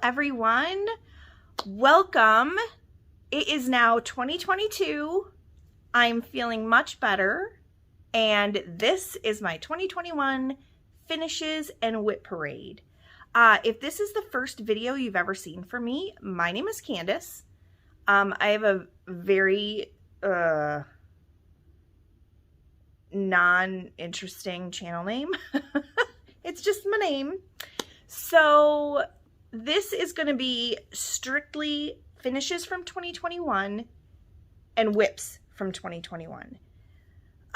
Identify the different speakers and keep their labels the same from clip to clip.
Speaker 1: everyone. Welcome. It is now 2022. I'm feeling much better, and this is my 2021 finishes and WIP parade. If this is the first video you've ever seen from me, my name is Candace. I have a very non-interesting channel name. It's just my name. So this is going to be strictly finishes from 2021 and WIPs from 2021.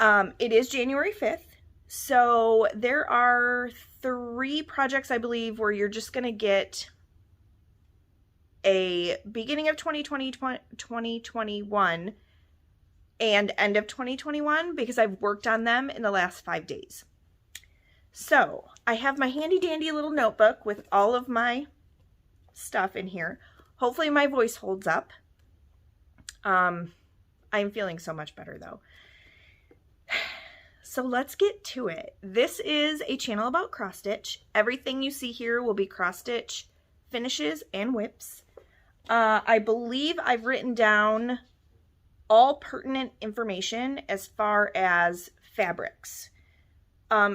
Speaker 1: It is January 5th. So there are 3 projects, I believe, where you're just going to get a beginning of 2021 and end of 2021 because I've worked on them in the last 5 days. So I have my handy dandy little notebook with all of my stuff in here. Hopefully my voice holds up. I'm feeling so much better though. So let's get to it. This is a channel about cross stitch. Everything you see here will be cross stitch finishes and WIPs. I believe I've written down all pertinent information as far as fabrics.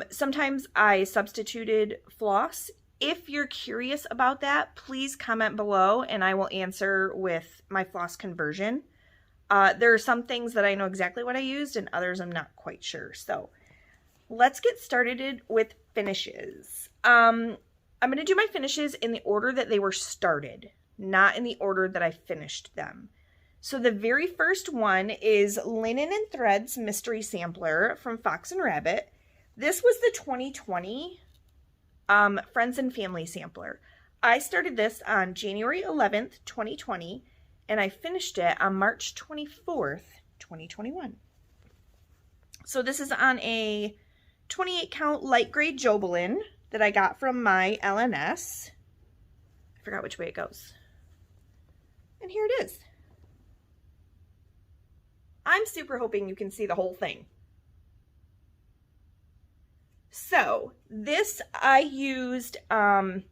Speaker 1: Sometimes I substituted floss. If you're curious about that, please comment below and I will answer with my floss conversion. There are some things that I know exactly what I used and others I'm not quite sure. So let's get started with finishes. I'm going to do my finishes in the order that they were started, not in the order that I finished them. So the very first one is Linen and Threads Mystery Sampler from Fox and Rabbit. This was the 2020 Friends and Family Sampler. I started this on January 11th, 2020, and I finished it on March 24th, 2021. So this is on a 28 count light gray Jobelin that I got from my LNS. I forgot which way it goes. And here it is. I'm super hoping you can see the whole thing. So this I used 5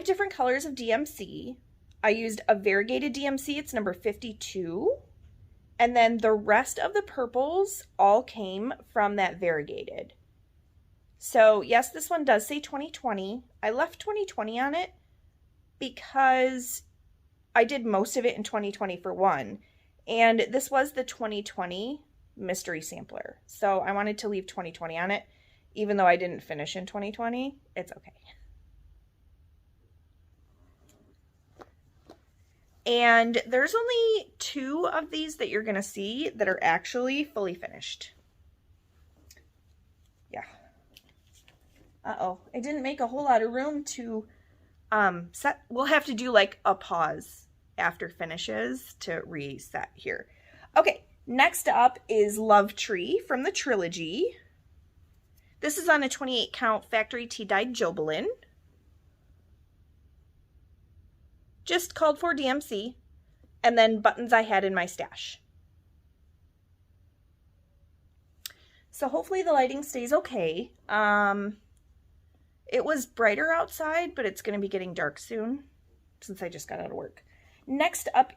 Speaker 1: different colors of DMC. I used a variegated DMC, it's number 52. And then the rest of the purples all came from that variegated. So yes, this one does say 2020. I left 2020 on it because I did most of it in 2020 for one. And this was the 2020 mystery sampler. So I wanted to leave 2020 on it, even though I didn't finish in 2020. It's okay. And there's only 2 of these that you're going to see that are actually fully finished. Yeah. Uh-oh. I didn't make a whole lot of room to set. We'll have to do like a pause after finishes to reset here. Okay. Next up is Love Tree from the Trilogy. This is on a 28 count factory tea dyed Jobelin. Just called for DMC, and then buttons I had in my stash. So hopefully the lighting stays okay. It was brighter outside, but it's going to be getting dark soon since I just got out of work. Next up,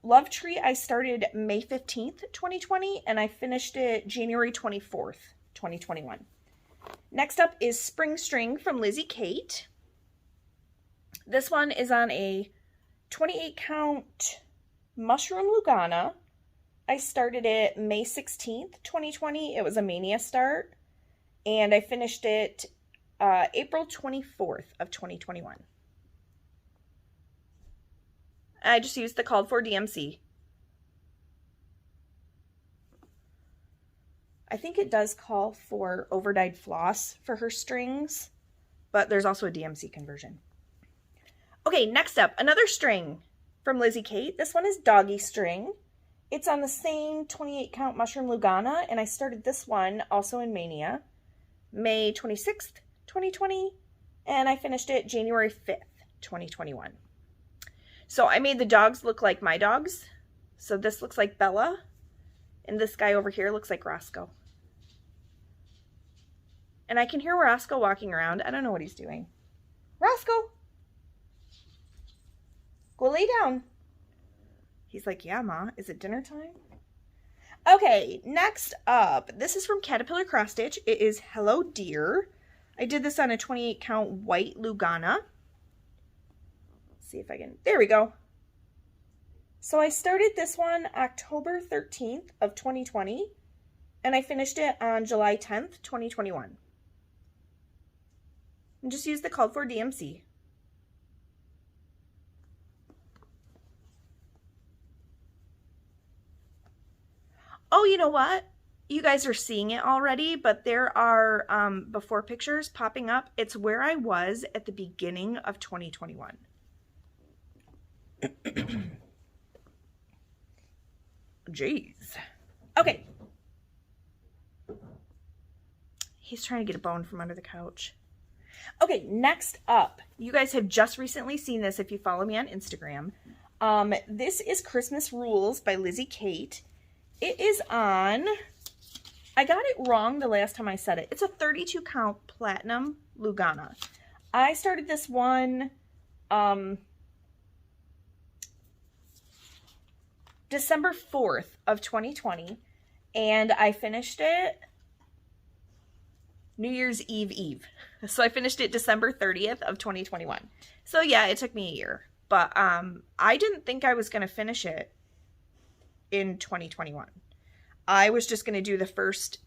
Speaker 1: Love Tree, I started May 15th, 2020, and I finished it January 24th, 2021. Next up is Spring String from Lizzie Kate. This one is on a 28 count Mushroom Lugana. I started it May 16th, 2020. It was a Mania start, and I finished it April 24th of 2021. I just used the called for DMC. I think it does call for overdyed floss for her strings, but there's also a DMC conversion. Okay, next up, another string from Lizzie Kate. This one is Doggy String. It's on the same 28 count Mushroom Lugana, and I started this one also in Mania, May 26th, 2020, and I finished it January 5th, 2021. So I made the dogs look like my dogs. So this looks like Bella, and this guy over here looks like Roscoe. And I can hear Roscoe walking around. I don't know what he's doing. Roscoe! Go lay down. He's like, yeah, Ma, is it dinner time? Okay, next up, this is from Caterpillar Cross Stitch. It is Hello Dear. I did this on a 28 count white Lugana. Let's see if I can, there we go. So I started this one October 13th of 2020, and I finished it on July 10th, 2021. And just use the called for DMC. Oh, you know what? You guys are seeing it already, but there are before pictures popping up. It's where I was at the beginning of 2021. Jeez. Okay. He's trying to get a bone from under the couch. Okay, next up. You guys have just recently seen this if you follow me on Instagram. This is Christmas Rules by Lizzie Kate. It is on, I got it wrong the last time I said it. It's a 32 count platinum Lugana. I started this one December 4th of 2020, and I finished it New Year's Eve. So I finished it December 30th of 2021. So yeah, it took me a year, but I didn't think I was going to finish it in 2021. I was just going to do the first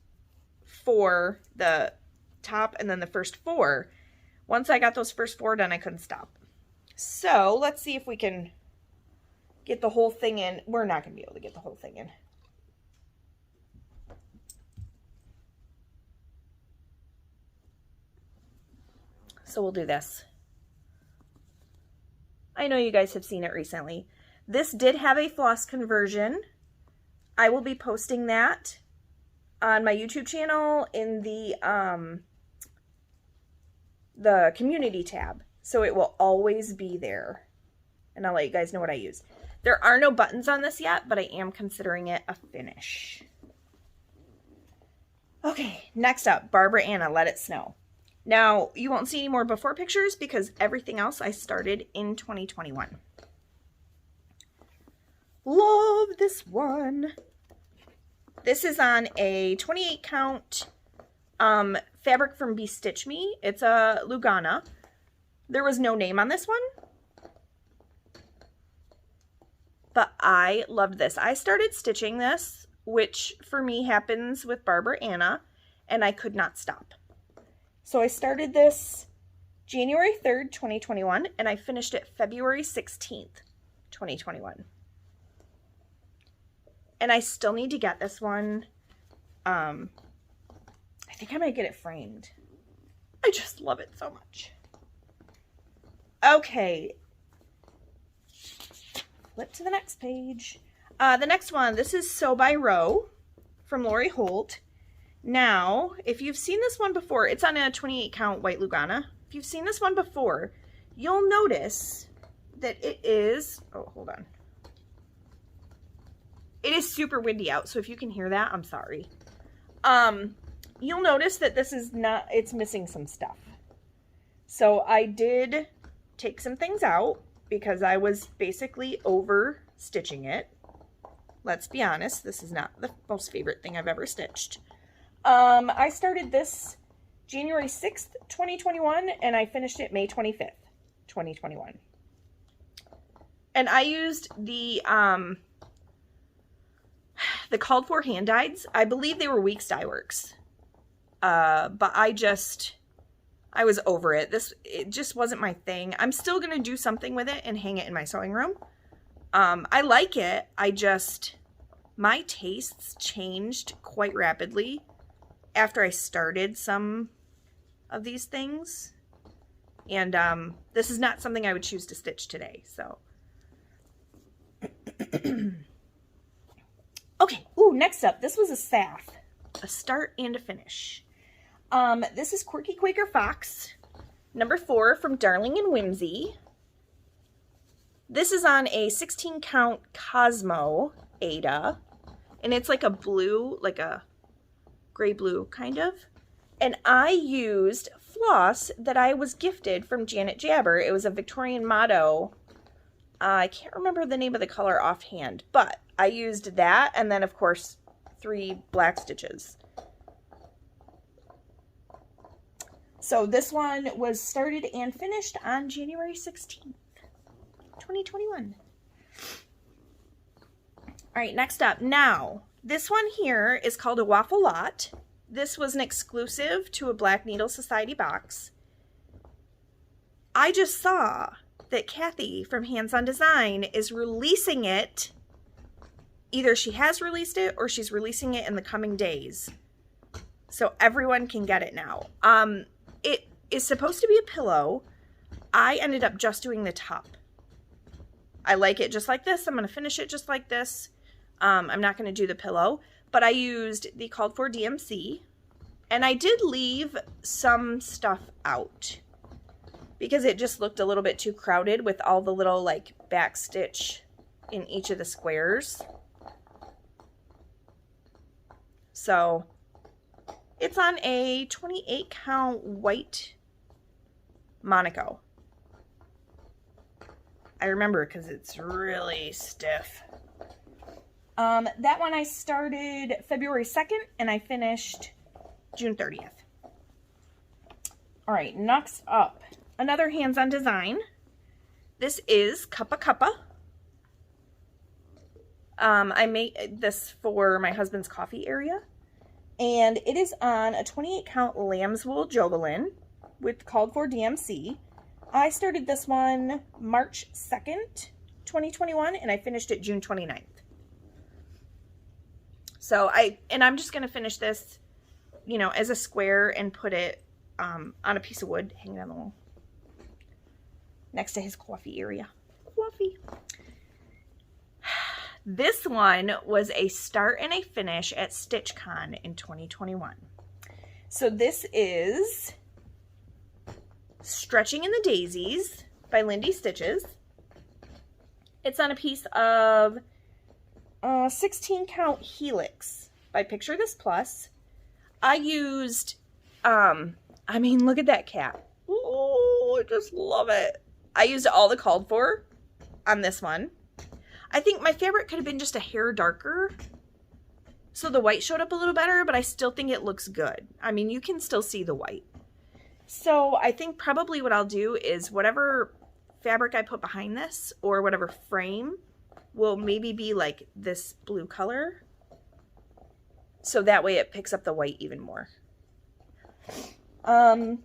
Speaker 1: 4, the top, and then the first 4. Once I got those first 4 done, I couldn't stop. So let's see if we can get the whole thing in. We're not going to be able to get the whole thing in. So we'll do this. I know you guys have seen it recently. This did have a floss conversion. I will be posting that on my YouTube channel in the community tab. So it will always be there. And I'll let you guys know what I use. There are no buttons on this yet, but I am considering it a finish. Okay, next up, Barbara Anna, Let It Snow. Now, you won't see any more before pictures because everything else I started in 2021. Love this one. This is on a 28 count fabric from Be Stitch Me. It's a Lugana. There was no name on this one, but I loved this. I started stitching this, which for me happens with Barbara Anna, and I could not stop. So I started this January 3rd, 2021, and I finished it February 16th, 2021. And I still need to get this one. I think I might get it framed. I just love it so much. Okay. Flip to the next page. The next one, this is Sew by Row from Lori Holt. Now, if you've seen this one before, it's on a 28 count white Lugana. If you've seen this one before, you'll notice that it is, oh, hold on. It is super windy out, so if you can hear that, I'm sorry. You'll notice that this is not, it's missing some stuff. So I did take some things out because I was basically over stitching it. Let's be honest, this is not the most favorite thing I've ever stitched. I started this January 6th, 2021, and I finished it May 25th, 2021. And I used the called for hand dyes. I believe they were Weeks Dye Works. But I was over it. It just wasn't my thing. I'm still going to do something with it and hang it in my sewing room. I like it. My tastes changed quite rapidly after I started some of these things. And this is not something I would choose to stitch today, so. Okay, ooh, next up, this was a Saf, a start and a finish. This is Quirky Quaker Fox, number 4 from Darling and Whimsy. This is on a 16 count Cosmo Ada, and it's like a blue, like a gray blue kind of. And I used floss that I was gifted from Janet Jabber. It was a Victorian Motto I can't remember the name of the color offhand, but I used that, and then of course 3 black stitches. So this one was started and finished on January 16th, 2021. All right, next up. Now, this one here is called a Waffle Lot. This was an exclusive to a Black Needle Society box. I just saw that Kathy from Hands On Design is releasing it. Either she has released it or she's releasing it in the coming days. So everyone can get it now. It is supposed to be a pillow. I ended up just doing the top. I like it just like this. I'm going to finish it just like this. I'm not going to do the pillow, but I used the called for DMC, and I did leave some stuff out because it just looked a little bit too crowded with all the little like back stitch in each of the squares. So it's on a 28 count white Monaco. I remember because it's really stiff. That one I started February 2nd and I finished June 30th. All right, next up, another Hands On Design. This is Cuppa Cuppa. I made this for my husband's coffee area, and it is on a 28 count lamb's wool jogulin with called for DMC. I started this one March 2nd, 2021, and I finished it June 29th. So I'm just going to finish this, you know, as a square and put it on a piece of wood hanging on the wall next to his coffee area. Coffee. This one was a start and a finish at StitchCon in 2021. So this is Stretching in the Daisies by Lindy Stitches. It's on a piece of 16 count Helix by Picture This Plus. I used, I mean, look at that cat. Oh, I just love it. I used all the called for on this one. I think my fabric could have been just a hair darker, so the white showed up a little better, but I still think it looks good. I mean, you can still see the white. So I think probably what I'll do is whatever fabric I put behind this, or whatever frame, will maybe be like this blue color, so that way it picks up the white even more. So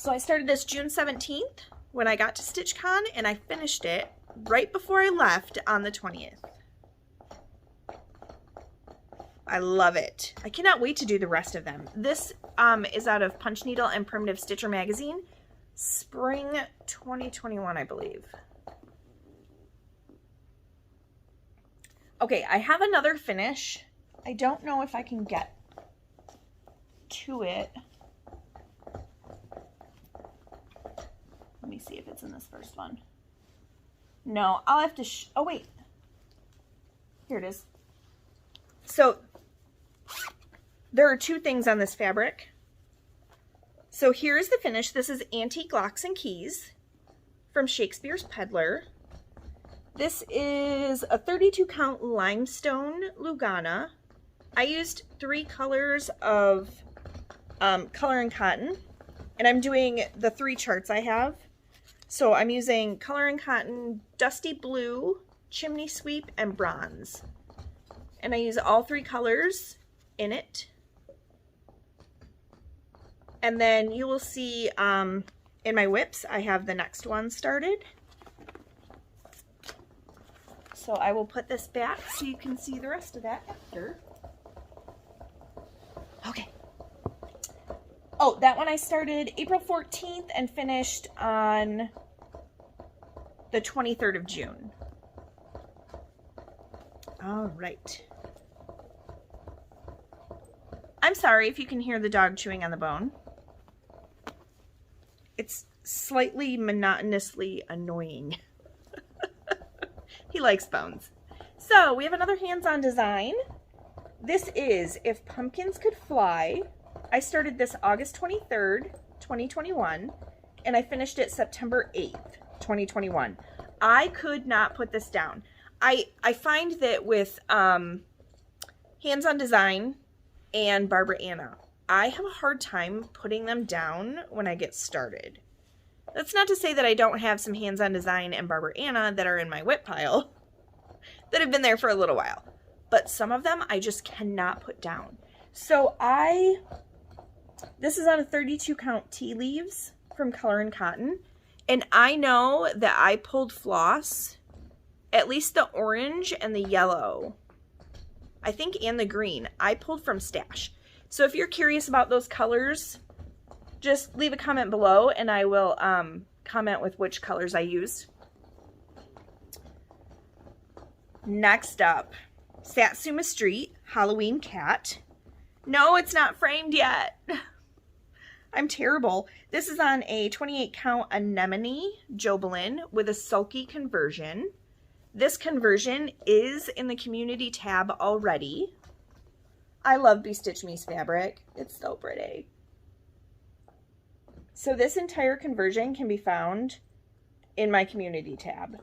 Speaker 1: I started this June 17th when I got to StitchCon, and I finished it right before I left on the 20th. I love it. I cannot wait to do the rest of them. This is out of Punch Needle and Primitive Stitcher magazine, spring 2021, I believe. Okay, I have another finish. I don't know if I can get to it. Let me see if it's in this first one. No, I'll have to oh wait. Here it is. So there are 2 things on this fabric. So here's the finish. This is Antique Locks and Keys from Shakespeare's Peddler. This is a 32 count limestone Lugana. I used 3 colors of color and cotton, and I'm doing the 3 charts I have. So I'm using color and cotton, dusty blue, chimney sweep, and bronze. And I use all 3 colors in it. And then you will see in my WIPs, I have the next one started. So I will put this back so you can see the rest of that after. Okay. Oh, that one I started April 14th and finished on the 23rd of June. All right. I'm sorry if you can hear the dog chewing on the bone. It's slightly monotonously annoying. He likes bones. So we have another hands-on design. This is If Pumpkins Could Fly. I started this August 23rd, 2021, and I finished it September 8th, 2021. I could not put this down. I find that with Hands on Design and Barbara Anna, I have a hard time putting them down when I get started. That's not to say that I don't have some Hands on Design and Barbara Anna that are in my WIP pile that have been there for a little while. But some of them I just cannot put down. So this is on a 32 count tea leaves from Color and Cotton. And I know that I pulled floss, at least the orange and the yellow, I think, and the green, I pulled from Stash. So if you're curious about those colors, just leave a comment below and I will comment with which colors I used. Next up, Satsuma Street Halloween Cat. No, it's not framed yet. I'm terrible. This is on a 28 count Anemone Jobelin with a sulky conversion. This conversion is in the community tab already. I love Bestitch Me's fabric. It's so pretty. So this entire conversion can be found in my community tab.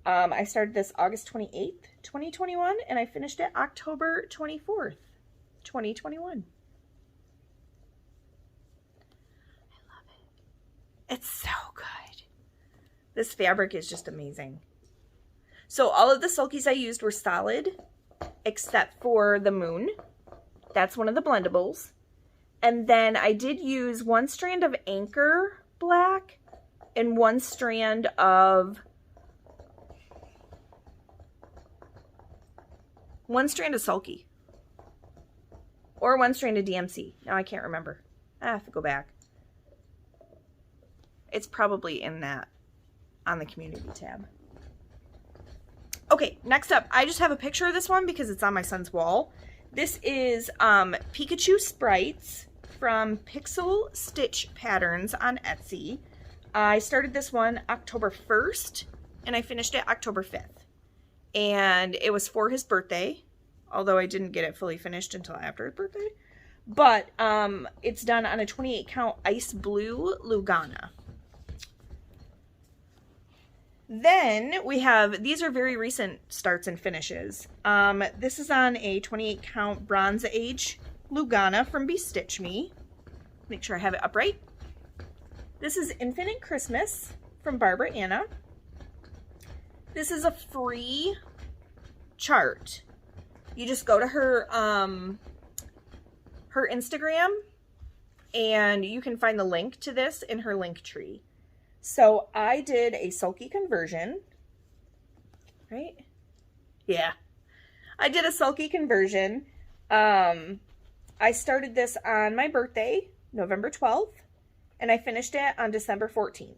Speaker 1: I started this August 28th, 2021, and I finished it October 24th, 2021. I love it. It's so good. This fabric is just amazing. So all of the sulkies I used were solid, except for the moon. That's one of the blendables. And then I did use one strand of Anchor Black and one strand of sulky. Or one strand of DMC. Now I can't remember. I have to go back. It's probably in that on the community tab. Okay, next up, I just have a picture of this one because it's on my son's wall. This is Pikachu Sprites from Pixel Stitch Patterns on Etsy. I started this one October 1st and I finished it October 5th. And it was for his birthday, although I didn't get it fully finished until after his birthday. But it's done on a 28 count Ice Blue Lugana. Then we have, these are very recent starts and finishes. This is on a 28 count Bronze Age Lugana from Bestitch Me. Make sure I have it upright. This is Infinite Christmas from Barbara Anna. This is a free chart. You just go to her her Instagram and you can find the link to this in her link tree. So I did a sulky conversion, right? Yeah, I did a sulky conversion. I started this on my birthday, November 12th, and I finished it on December 14th.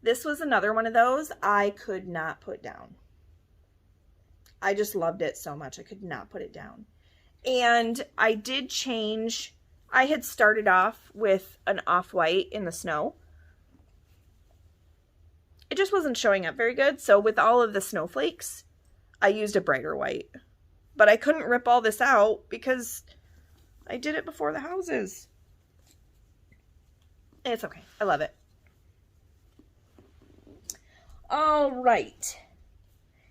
Speaker 1: This was another one of those I could not put down. I just loved it so much. I could not put it down. And I did change. I had started off with an off-white in the snow. It just wasn't showing up very good. So with all of the snowflakes, I used a brighter white. But I couldn't rip all this out because I did it before the houses. It's okay. I love it. All right.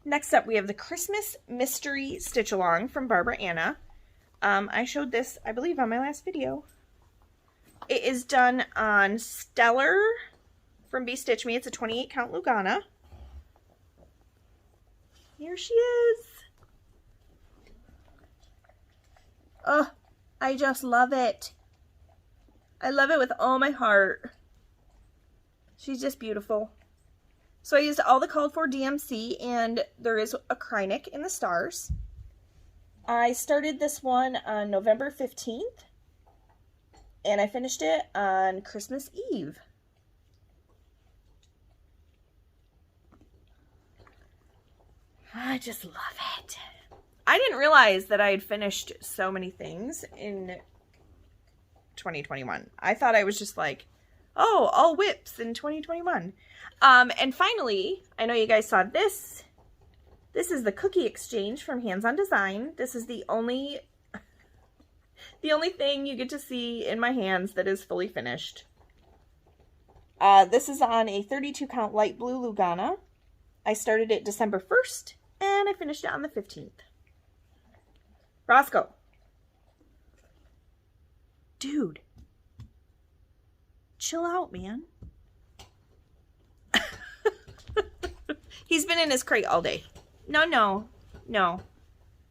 Speaker 1: Next up, we have the Christmas Mystery Stitch Along from Barbara Anna. I showed this, I believe, on my last video. It is done on Stellar from Bestitch Me. It's a 28 count Lugana. Here she is. Oh, I just love it. I love it with all my heart. She's just beautiful. So I used all the called for DMC, and there is a Krynic in the stars. I started this one on November 15th, and I finished it on Christmas Eve. I just love it. I didn't realize that I had finished so many things in 2021. I thought I was just like, oh, all WIPs in 2021. And finally, I know you guys saw this. This is the Cookie Exchange from Hands on Design. This is the only thing you get to see in my hands that is fully finished. This is on a 32 count light blue Lugana. I started it December 1st and I finished it on the 15th. Roscoe. Dude. Chill out, man. He's been in his crate all day. No.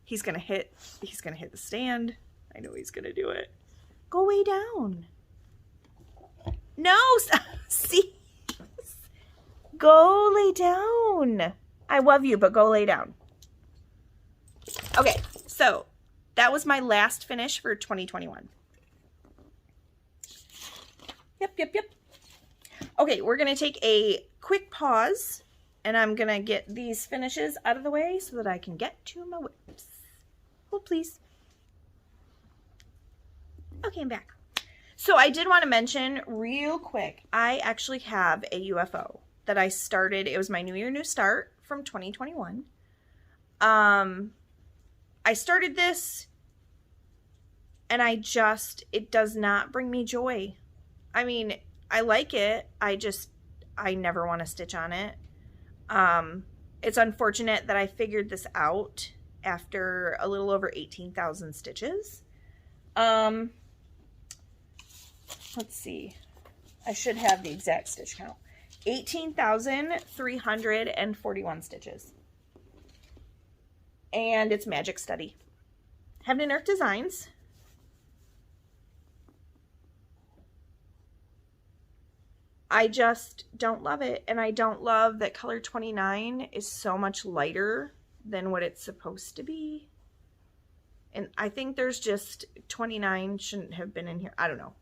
Speaker 1: He's gonna hit the stand. I know he's gonna do it. Go way down. No, see? Go lay down. I love you, but go lay down. Okay, so that was my last finish for 2021. Yep. Okay, we're gonna take a quick pause and I'm gonna get these finishes out of the way so that I can get to my whips. Hold please. Okay, I'm back. So I did want to mention real quick, I actually have a UFO that I started. It was my New Year, New Start from 2021. I started this and it does not bring me joy. I mean, I like it. I never want to stitch on it. It's unfortunate that I figured this out after a little over 18,000 stitches. Let's see. I should have the exact stitch count. 18,341 stitches. And it's Magic Study. Heaven and Earth Designs. I just don't love it. And I don't love that color 29 is so much lighter than what it's supposed to be. And I think there's just 29 shouldn't have been in here. I don't know.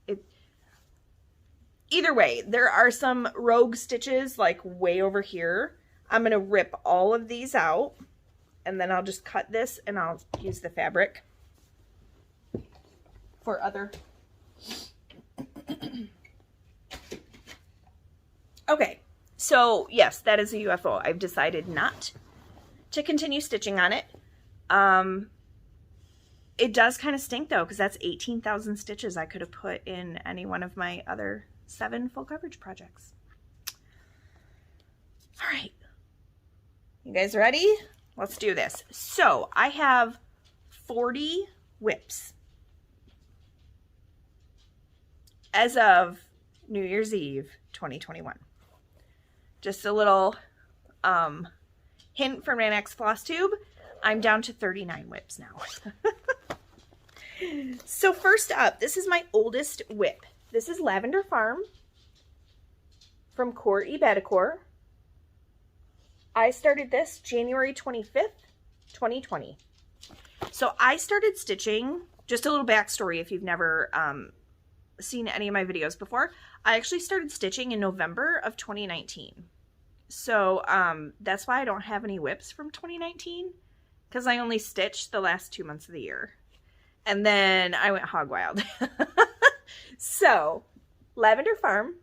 Speaker 1: Either way, there are some rogue stitches like way over here. I'm going to rip all of these out and then I'll just cut this and I'll use the fabric for other. Okay, so yes, that is a UFO. I've decided not to continue stitching on it. It does kind of stink though, because that's 18,000 stitches I could have put in any one of my other 7 full coverage projects. All right, you guys ready? Let's do this. So I have 40 WIPs as of New Year's Eve 2021. Just a little hint from my next Flosstube. I'm down to 39 WIPs now. So first up, this is my oldest WIP. This is Lavender Farm from Core Ebadicor. I started this January 25th, 2020. So I started stitching, just a little backstory if you've never seen any of my videos before. I actually started stitching in November of 2019. So that's why I don't have any WIPs from 2019, because I only stitched the last 2 months of the year. And then I went hog wild. So, Lavender Farm.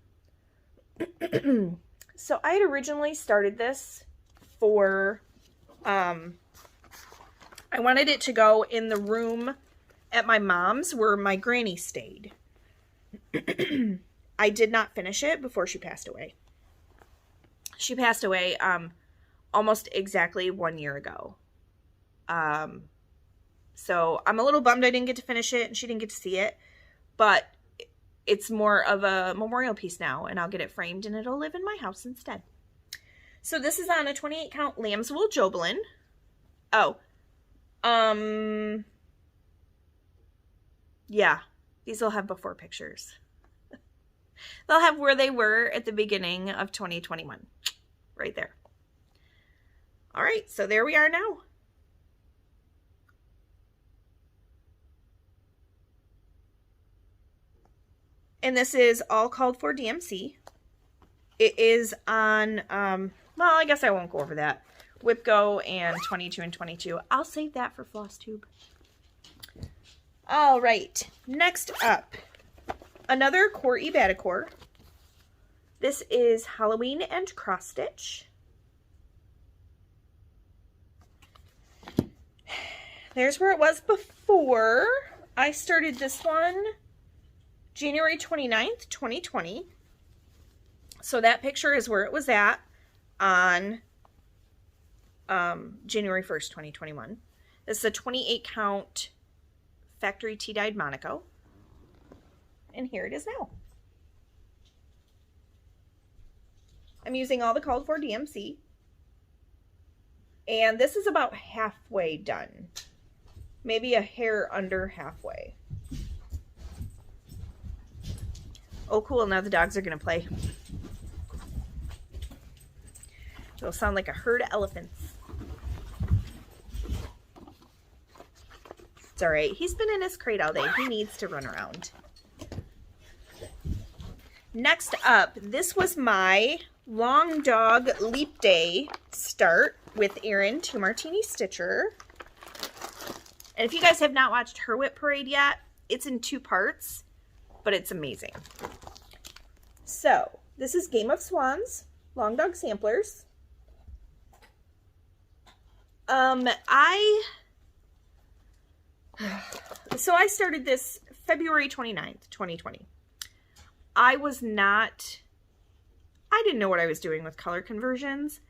Speaker 1: So I had originally started this for, I wanted it to go in the room at my mom's where my granny stayed. I did not finish it before she passed away. She passed away almost exactly 1 year ago. So I'm a little bummed I didn't get to finish it and she didn't get to see it, but it's more of a memorial piece now and I'll get it framed and it'll live in my house instead. So this is on a 28 count lamb's wool Jobelin. Oh, yeah, these will have before pictures. They'll have where they were at the beginning of 2021, right there. All right, so there we are now. And this is all called for DMC. It is on, well, I guess I won't go over that. WIPGO and 22 and 22. I'll save that for Flosstube. All right, next up, another Core Ebadicor. This is Halloween and Cross Stitch. There's where it was before. I started this one January 29th, 2020. So that picture is where it was at on January 1st, 2021. This is a 28 count factory tea dyed Monaco. And here it is now. I'm using all the called for DMC. And this is about halfway done. Maybe a hair under halfway. Oh, cool. Now the dogs are going to play. It'll sound like a herd of elephants. It's all right. He's been in his crate all day. He needs to run around. Next up, this was my Long Dog Leap Day start with Erin 2 Martini Stitcher. And if you guys have not watched her WIP parade yet, it's in 2 parts, but it's amazing. So, this is Game of Swans, Long Dog Samplers. So I started this February 29th, 2020. I didn't know what I was doing with color conversions.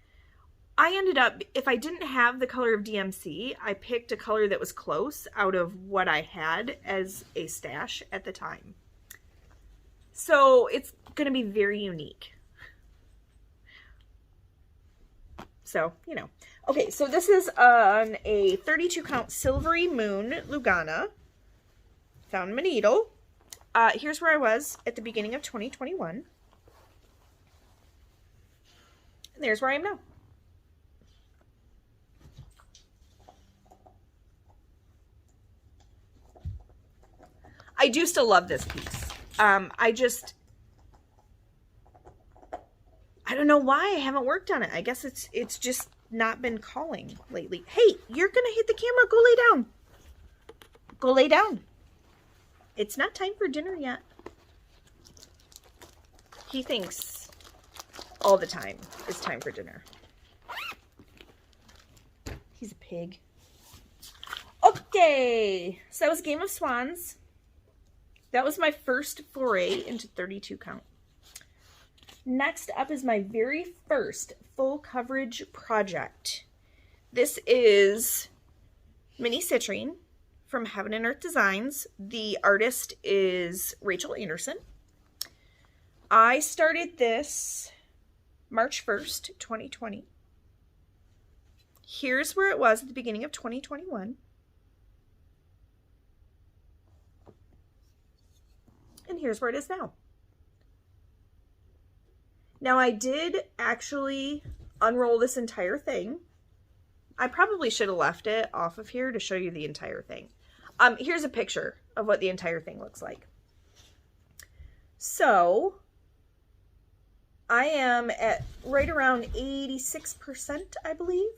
Speaker 1: I ended up, if I didn't have the color of DMC, I picked a color that was close out of what I had as a stash at the time. So it's going to be very unique. So, you know. Okay, so this is on a 32 count Silvery Moon Lugana. Found my needle. Here's where I was at the beginning of 2021. And there's where I am now. I do still love this piece. I don't know why I haven't worked on it. I guess it's just not been calling lately. Hey, you're gonna hit the camera. Go lay down. Go lay down. It's not time for dinner yet. He thinks all the time it's time for dinner. He's a pig. Okay, so that was Game of Swans. That was my first foray into 32 count. Next up is my very first full coverage project. This is Mini Citrine from Heaven and Earth Designs. The artist is Rachel Anderson. I started this March 1st, 2020. Here's where it was at the beginning of 2021. And here's where it is now. Now I did actually unroll this entire thing. I probably should have left it off of here to show you the entire thing. Here's a picture of what the entire thing looks like. So I am at right around 86%, I believe.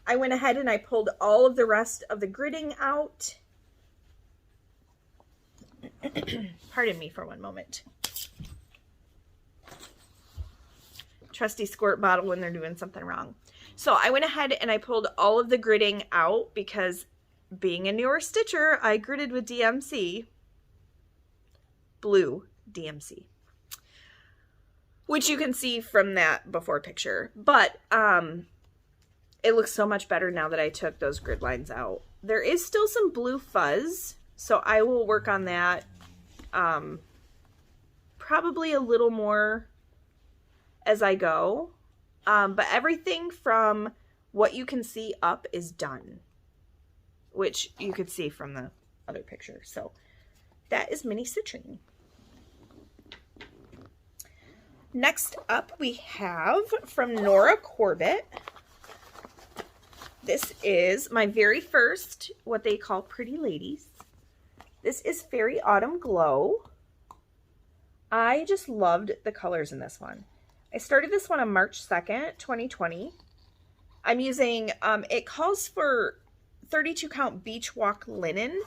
Speaker 1: I went ahead and I pulled all of the rest of the gridding out. Pardon me for one moment. Trusty squirt bottle when they're doing something wrong. So I went ahead and I pulled all of the gridding out because being a newer stitcher, I gridded with DMC. Blue DMC. Which you can see from that before picture. But it looks so much better now that I took those grid lines out. There is still some blue fuzz, so I will work on that probably a little more as I go. But everything from what you can see up is done, which you could see from the other picture. So that is Mini Citrine. Next up we have from Nora Corbett. This is my very first, what they call Pretty Ladies. This is Fairy Autumn Glow. I just loved the colors in this one. I started this one on March 2nd, 2020. I'm using, it calls for 32 count Beach Walk linen.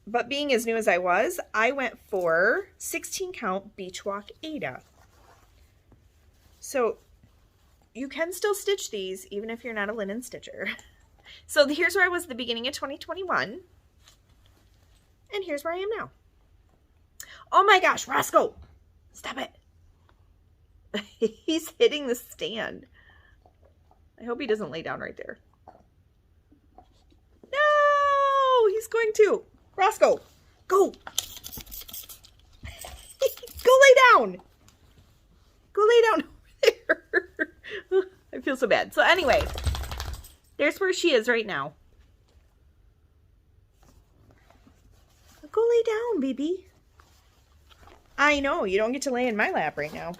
Speaker 1: But being as new as I was, I went for 16 count Beach Walk Ada. So you can still stitch these even if you're not a linen stitcher. So here's where I was at the beginning of 2021. And here's where I am now. Oh my gosh, Roscoe! Stop it. He's hitting the stand. I hope he doesn't lay down right there. No, he's going to. Roscoe, go. Go lay down. Go lay down over there. I feel so bad. So anyway, there's where she is right now. Go lay down, baby. I know, you don't get to lay in my lap right now.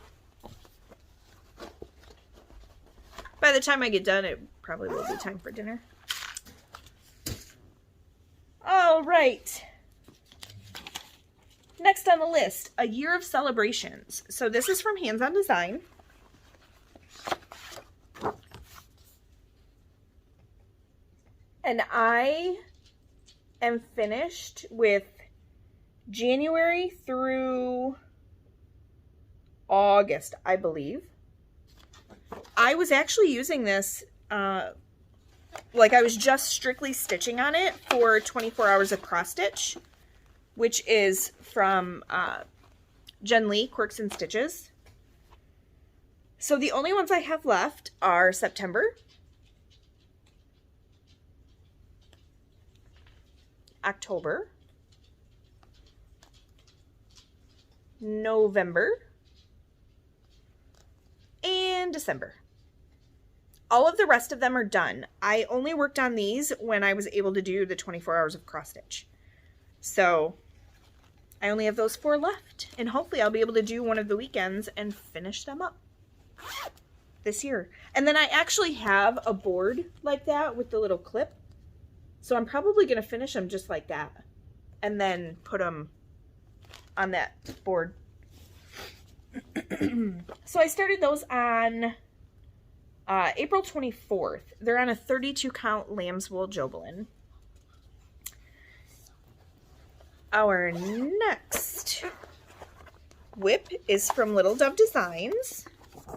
Speaker 1: By the time I get done, it probably will be time for dinner. All right. Next on the list, a year of celebrations. So this is from Hands On Design. And I am finished with January through August, I believe. I was actually using this, like I was just strictly stitching on it for 24 hours of cross stitch, which is from Jen Lee, Quirks and Stitches. So the only ones I have left are September, October, November, and December. All of the rest of them are done. I only worked on these when I was able to do the 24 hours of cross stitch. So I only have those 4 left, and hopefully I'll be able to do one of the weekends and finish them up this year. And then I actually have a board like that with the little clip. So I'm probably going to finish them just like that and then put them on that board. So I started those on April 24th. They're on a 32 count lamb's wool Jobelin. Our next WIP is from Little Dove Designs.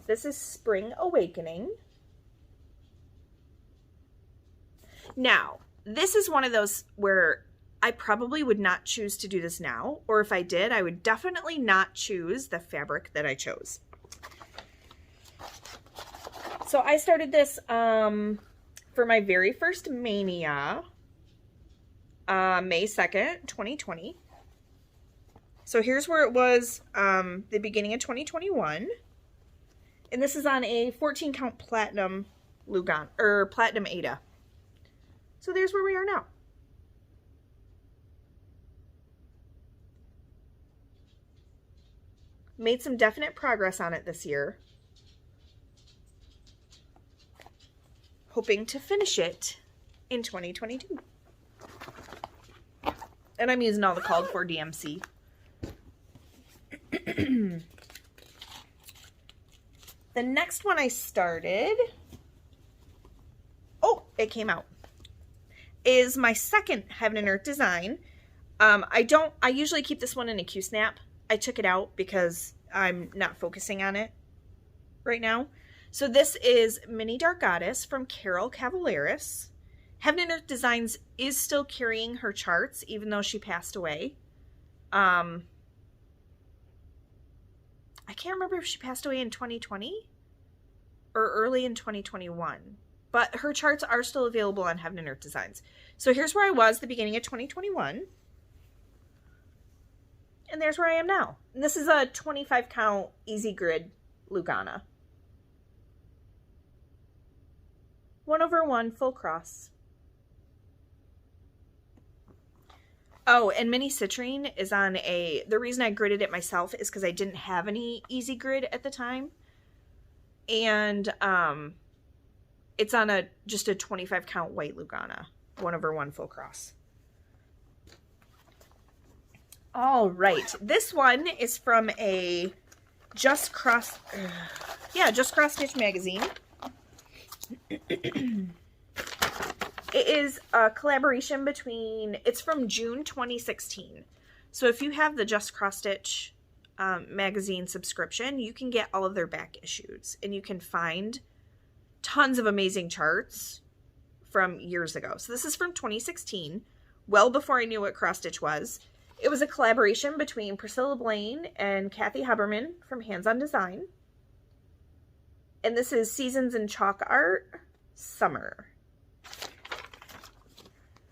Speaker 1: This is Spring Awakening. Now, this is one of those where I probably would not choose to do this now, or if I did, I would definitely not choose the fabric that I chose. So I started this for my very first Mania, May 2nd, 2020. So here's where it was the beginning of 2021. And this is on a 14 count platinum Lugan, or platinum Ada. So there's where we are now. Made some definite progress on it this year. Hoping to finish it in 2022. And I'm using all the called for DMC. The next one I started, oh, it came out, is my second Heaven and Earth design. I usually keep this one in a Q-snap. I took it out because I'm not focusing on it right now. So this is Mini Dark Goddess from Carol Cavaleris. Heaven and Earth Designs is still carrying her charts, even though she passed away. I can't remember if she passed away in 2020 or early in 2021. But her charts are still available on Heaven and Earth Designs. So here's where I was the beginning of 2021. And there's where I am now. And this is a 25 count easy grid Lugana. 1/1 full cross. Oh, and Mini Citrine is on a, the reason I gridded it myself is because I didn't have any easy grid at the time. And it's on just a 25 count white Lugana. 1/1 full cross. All right, this one is from a Just Cross Stitch magazine. It is a collaboration between, it's from June 2016. So if you have the Just Cross Stitch magazine subscription, you can get all of their back issues and you can find tons of amazing charts from years ago. So this is from 2016, well before I knew what cross stitch was. It was a collaboration between Priscilla Blaine and Kathy Huberman from Hands On Design. And this is Seasons in Chalk Art, Summer.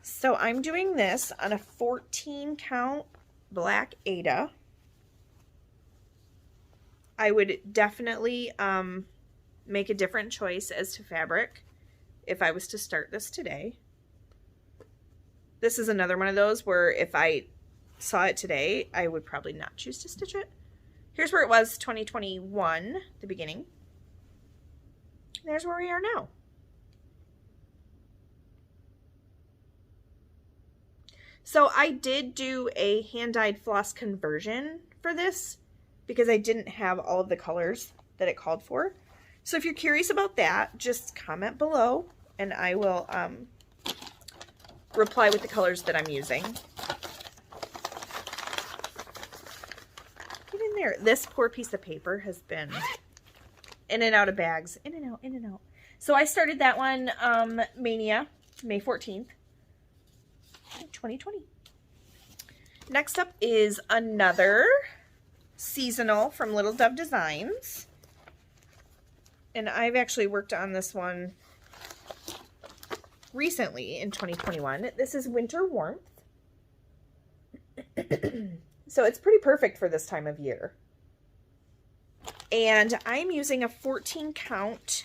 Speaker 1: So I'm doing this on a 14 count black Aida. I would definitely make a different choice as to fabric if I was to start this today. This is another one of those where if I saw it today, I would probably not choose to stitch it. Here's where it was 2021, the beginning. There's where we are now. So I did do a hand-dyed floss conversion for this because I didn't have all of the colors that it called for. So if you're curious about that, just comment below and I will reply with the colors that I'm using. Get in there. This poor piece of paper has been in and out of bags. In and out, in and out. So I started that one, Mania, May 14th. 2020. Next up is another seasonal from Little Dove Designs. And I've actually worked on this one recently in 2021. This is Winter Warmth. So it's pretty perfect for this time of year. And I'm using a 14 count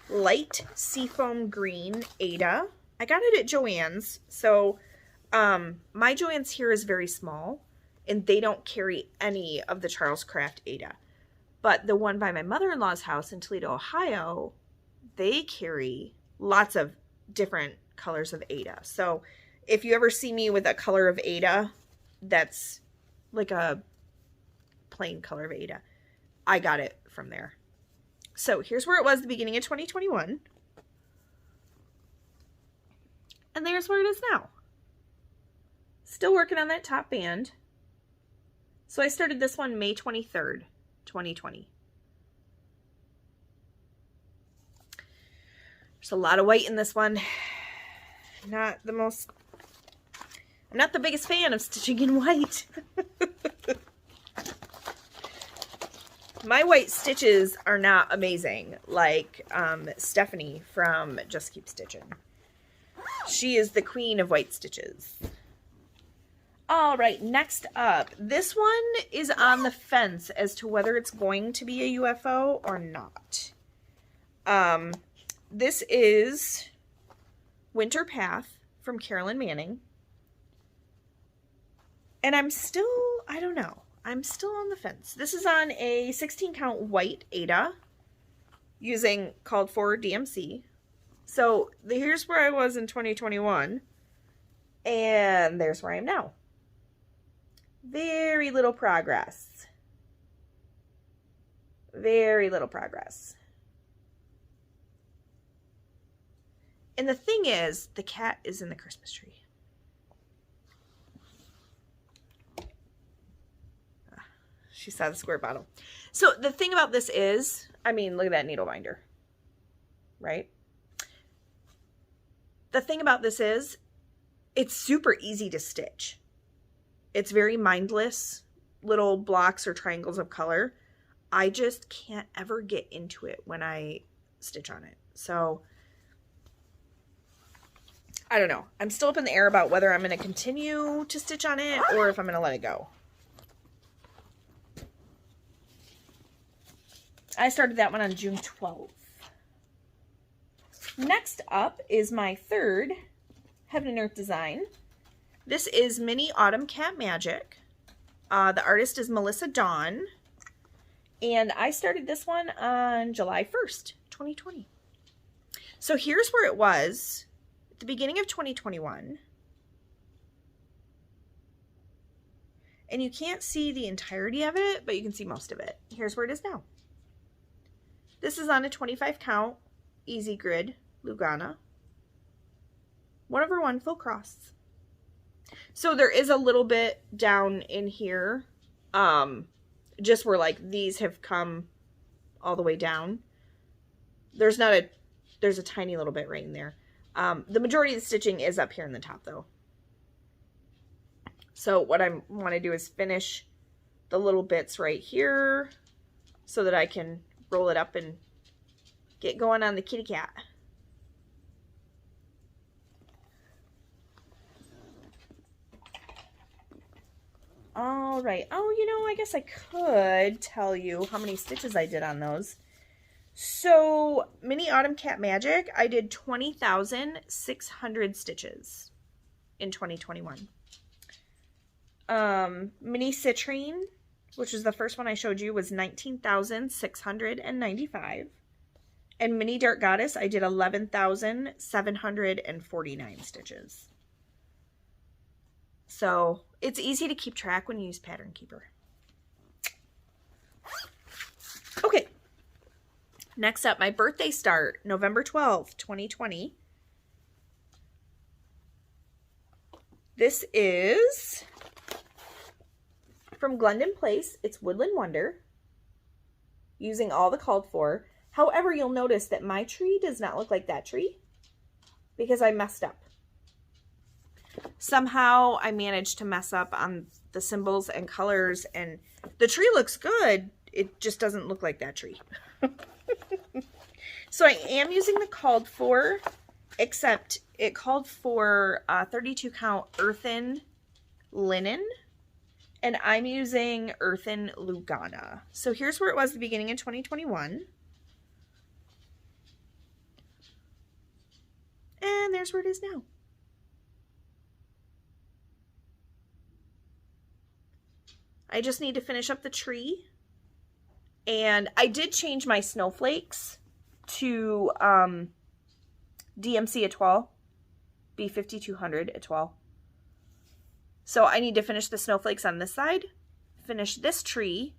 Speaker 1: light seafoam green Aida. I got it at Joann's. So my Joann's here is very small and they don't carry any of the Charles Craft Aida. But the one by my mother-in-law's house in Toledo, Ohio, they carry lots of different colors of Aida. So if you ever see me with a color of Aida that's like a plain color of Aida, I got it from there. So here's where it was the beginning of 2021. And there's where it is now. Still working on that top band. So I started this one May 23rd, 2020. There's a lot of white in this one. I'm not the biggest fan of stitching in white. My white stitches are not amazing like Stephanie from Just Keep Stitching. She is the queen of white stitches. All right, next up. This one is on the fence as to whether it's going to be a UFO or not. This is Winter Path from Carolyn Manning. And I don't know. I'm still on the fence. This is on a 16 count white Aida using called for DMC. So here's where I was in 2021 and there's where I am now. Very little progress. Very little progress. And the thing is, the cat is in the Christmas tree. She saw the square bottle. So the thing about this is, I mean, look at that needle binder, right? The thing about this is, it's super easy to stitch. It's very mindless, little blocks or triangles of color. I just can't ever get into it when I stitch on it. So, I don't know. I'm still up in the air about whether I'm going to continue to stitch on it or if I'm going to let it go. I started that one on June 12th. Next up is my third Heaven and Earth design. This is Mini Autumn Cat Magic. The artist is Melissa Dawn. And I started this one on July 1st, 2020. So here's where it was at the beginning of 2021. And you can't see the entirety of it, but you can see most of it. Here's where it is now. This is on a 25 count Easy Grid Lugana. 1/1 full cross. So there is a little bit down in here, just where like these have come all the way down. There's a tiny little bit right in there. The majority of the stitching is up here in the top though. So what I want to do is finish the little bits right here so that I can roll it up and get going on the kitty cat. All right. Oh, you know, I guess I could tell you how many stitches I did on those. So, Mini Autumn Cat Magic, I did 20,600 stitches in 2021. Mini Citrine, which is the first one I showed you, was 19,695. And Mini Dark Goddess, I did 11,749 stitches. So, it's easy to keep track when you use Pattern Keeper. Okay. Next up, my birthday start, November 12th, 2020. This is from Glendon Place. It's Woodland Wonder, using all the called for. However, you'll notice that my tree does not look like that tree because I messed up. Somehow I managed to mess up on the symbols and colors, and the tree looks good. It just doesn't look like that tree. So I am using the called for, except it called for 32 count earthen linen, and I'm using earthen Lugana. So here's where it was the beginning of 2021. And there's where it is now. I just need to finish up the tree. And I did change my snowflakes to DMC Etoile, B5200 Etoile. So I need to finish the snowflakes on this side, finish this tree,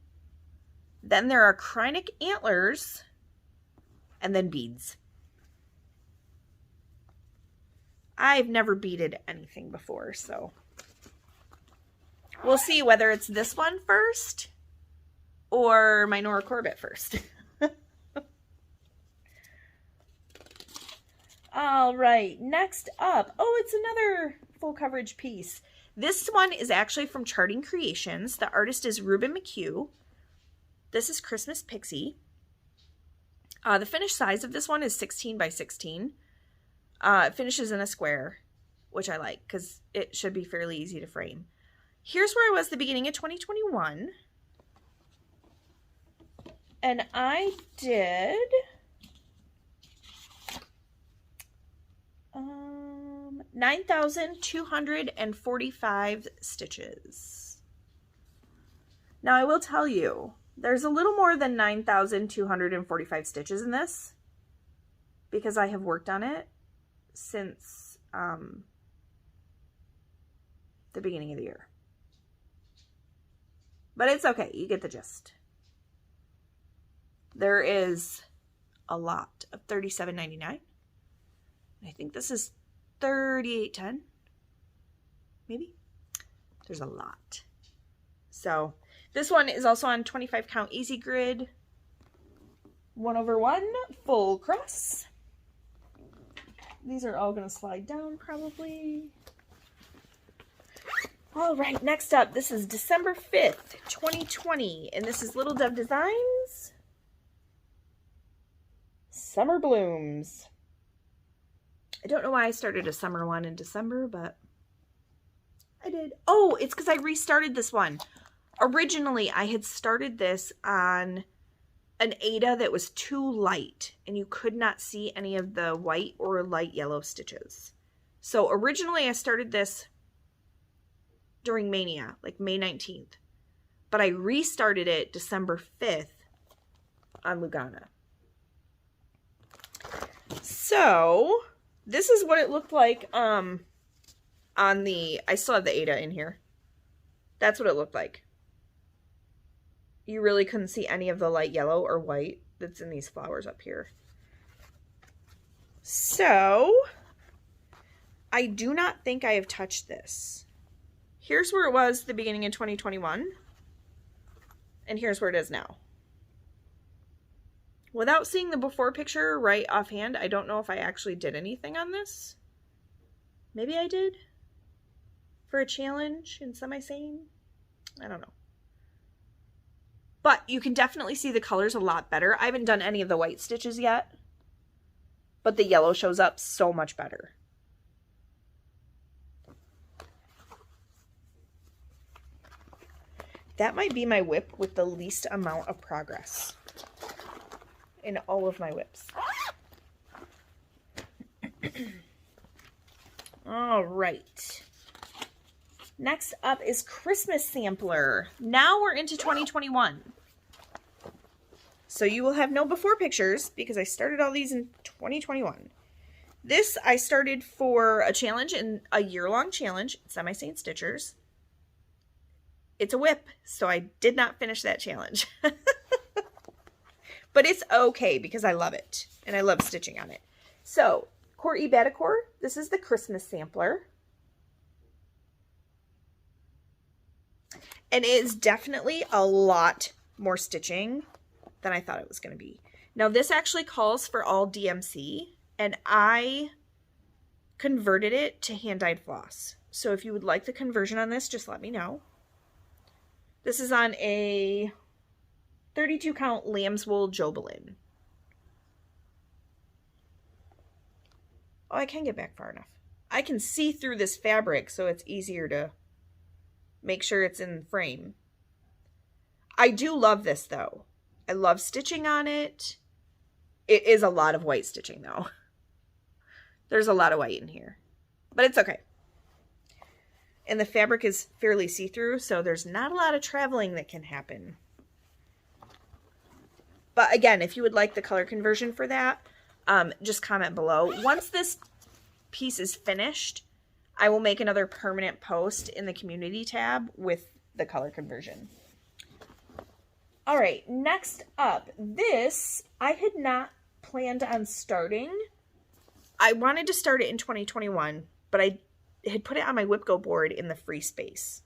Speaker 1: then there are Krynic antlers, and then beads. I've never beaded anything before, so we'll see whether it's this one first or my Nora Corbett first. All right, next up. Oh, it's another full coverage piece. This one is actually from Charting Creations. The artist is Ruben McHugh. This is Christmas Pixie. The finished size of this one is 16 by 16. It finishes in a square, which I like because it should be fairly easy to frame. Here's where I was the beginning of 2021. And I did 9,245 stitches. Now I will tell you, there's a little more than 9,245 stitches in this because I have worked on it since the beginning of the year. But it's okay, you get the gist. There is a lot of $37.99. I think this is $38.10. Maybe. There's a lot. So this one is also on 25 count easy grid. 1/1 full cross. These are all going to slide down probably. All right, next up, this is December 5th, 2020, and this is Little Dove Designs Summer Blooms. I don't know why I started a summer one in December, but I did. Oh, it's because I restarted this one. Originally, I had started this on an Aida that was too light, and you could not see any of the white or light yellow stitches. So originally, I started this during Mania, like May 19th. But I restarted it December 5th on Lugana. So this is what it looked like on the, I still have the Aida in here. That's what it looked like. You really couldn't see any of the light yellow or white that's in these flowers up here. So I do not think I have touched this. Here's where it was the beginning of 2021. And here's where it is now. Without seeing the before picture right offhand, I don't know if I actually did anything on this. Maybe I did. For a challenge in Sane. I don't know. But you can definitely see the colors a lot better. I haven't done any of the white stitches yet. but the yellow shows up so much better. That might be my WIP with the least amount of progress in all of my WIPs. All right. Next up is Christmas Sampler. Now we're into 2021. So you will have no before pictures because I started all these in 2021. This I started for a challenge, in a year-long challenge, Semi-Sane Stitchers. It's a WIP, so I did not finish that challenge. But it's okay because I love it and I love stitching on it. So, Courtney Badacore, this is the Christmas Sampler. And it is definitely a lot more stitching than I thought it was going to be. Now, this actually calls for all DMC, and I converted it to hand-dyed floss. So if you would like the conversion on this, just let me know. This is on a 32 count lamb's wool Jobelin. Oh, I can get back far enough. I can see through this fabric, so it's easier to make sure it's in frame. I do love this though. I love stitching on it. It is a lot of white stitching though. There's a lot of white in here, but it's okay. And the fabric is fairly see-through, so there's not a lot of traveling that can happen. But again, if you would like the color conversion for that, just comment below. Once this piece is finished, I will make another permanent post in the community tab with the color conversion. All right, next up, this I had not planned on starting. I wanted to start it in 2021, but I had put it on my WIPGO board in the free space.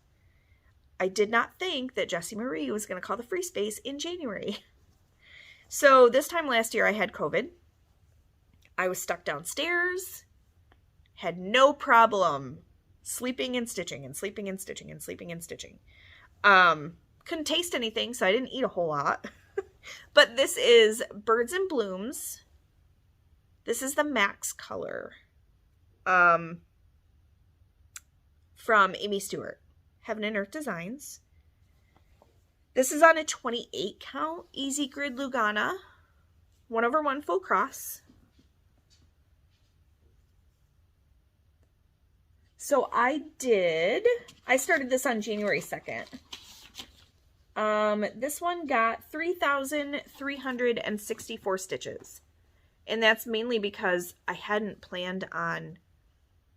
Speaker 1: I did not think that Jessie Marie was going to call the free space in January. So this time last year I had COVID. I was stuck downstairs, had no problem sleeping and stitching and sleeping and stitching and sleeping and stitching. Couldn't taste anything, so I didn't eat a whole lot. But this is Birds and Blooms. This is the Max color. From Amy Stewart, Heaven and Earth Designs. This is on a 28 count Easy Grid Lugana, 1/1 full cross. So I started this on January 2nd. This one got 3,364 stitches. And that's mainly because I hadn't planned on,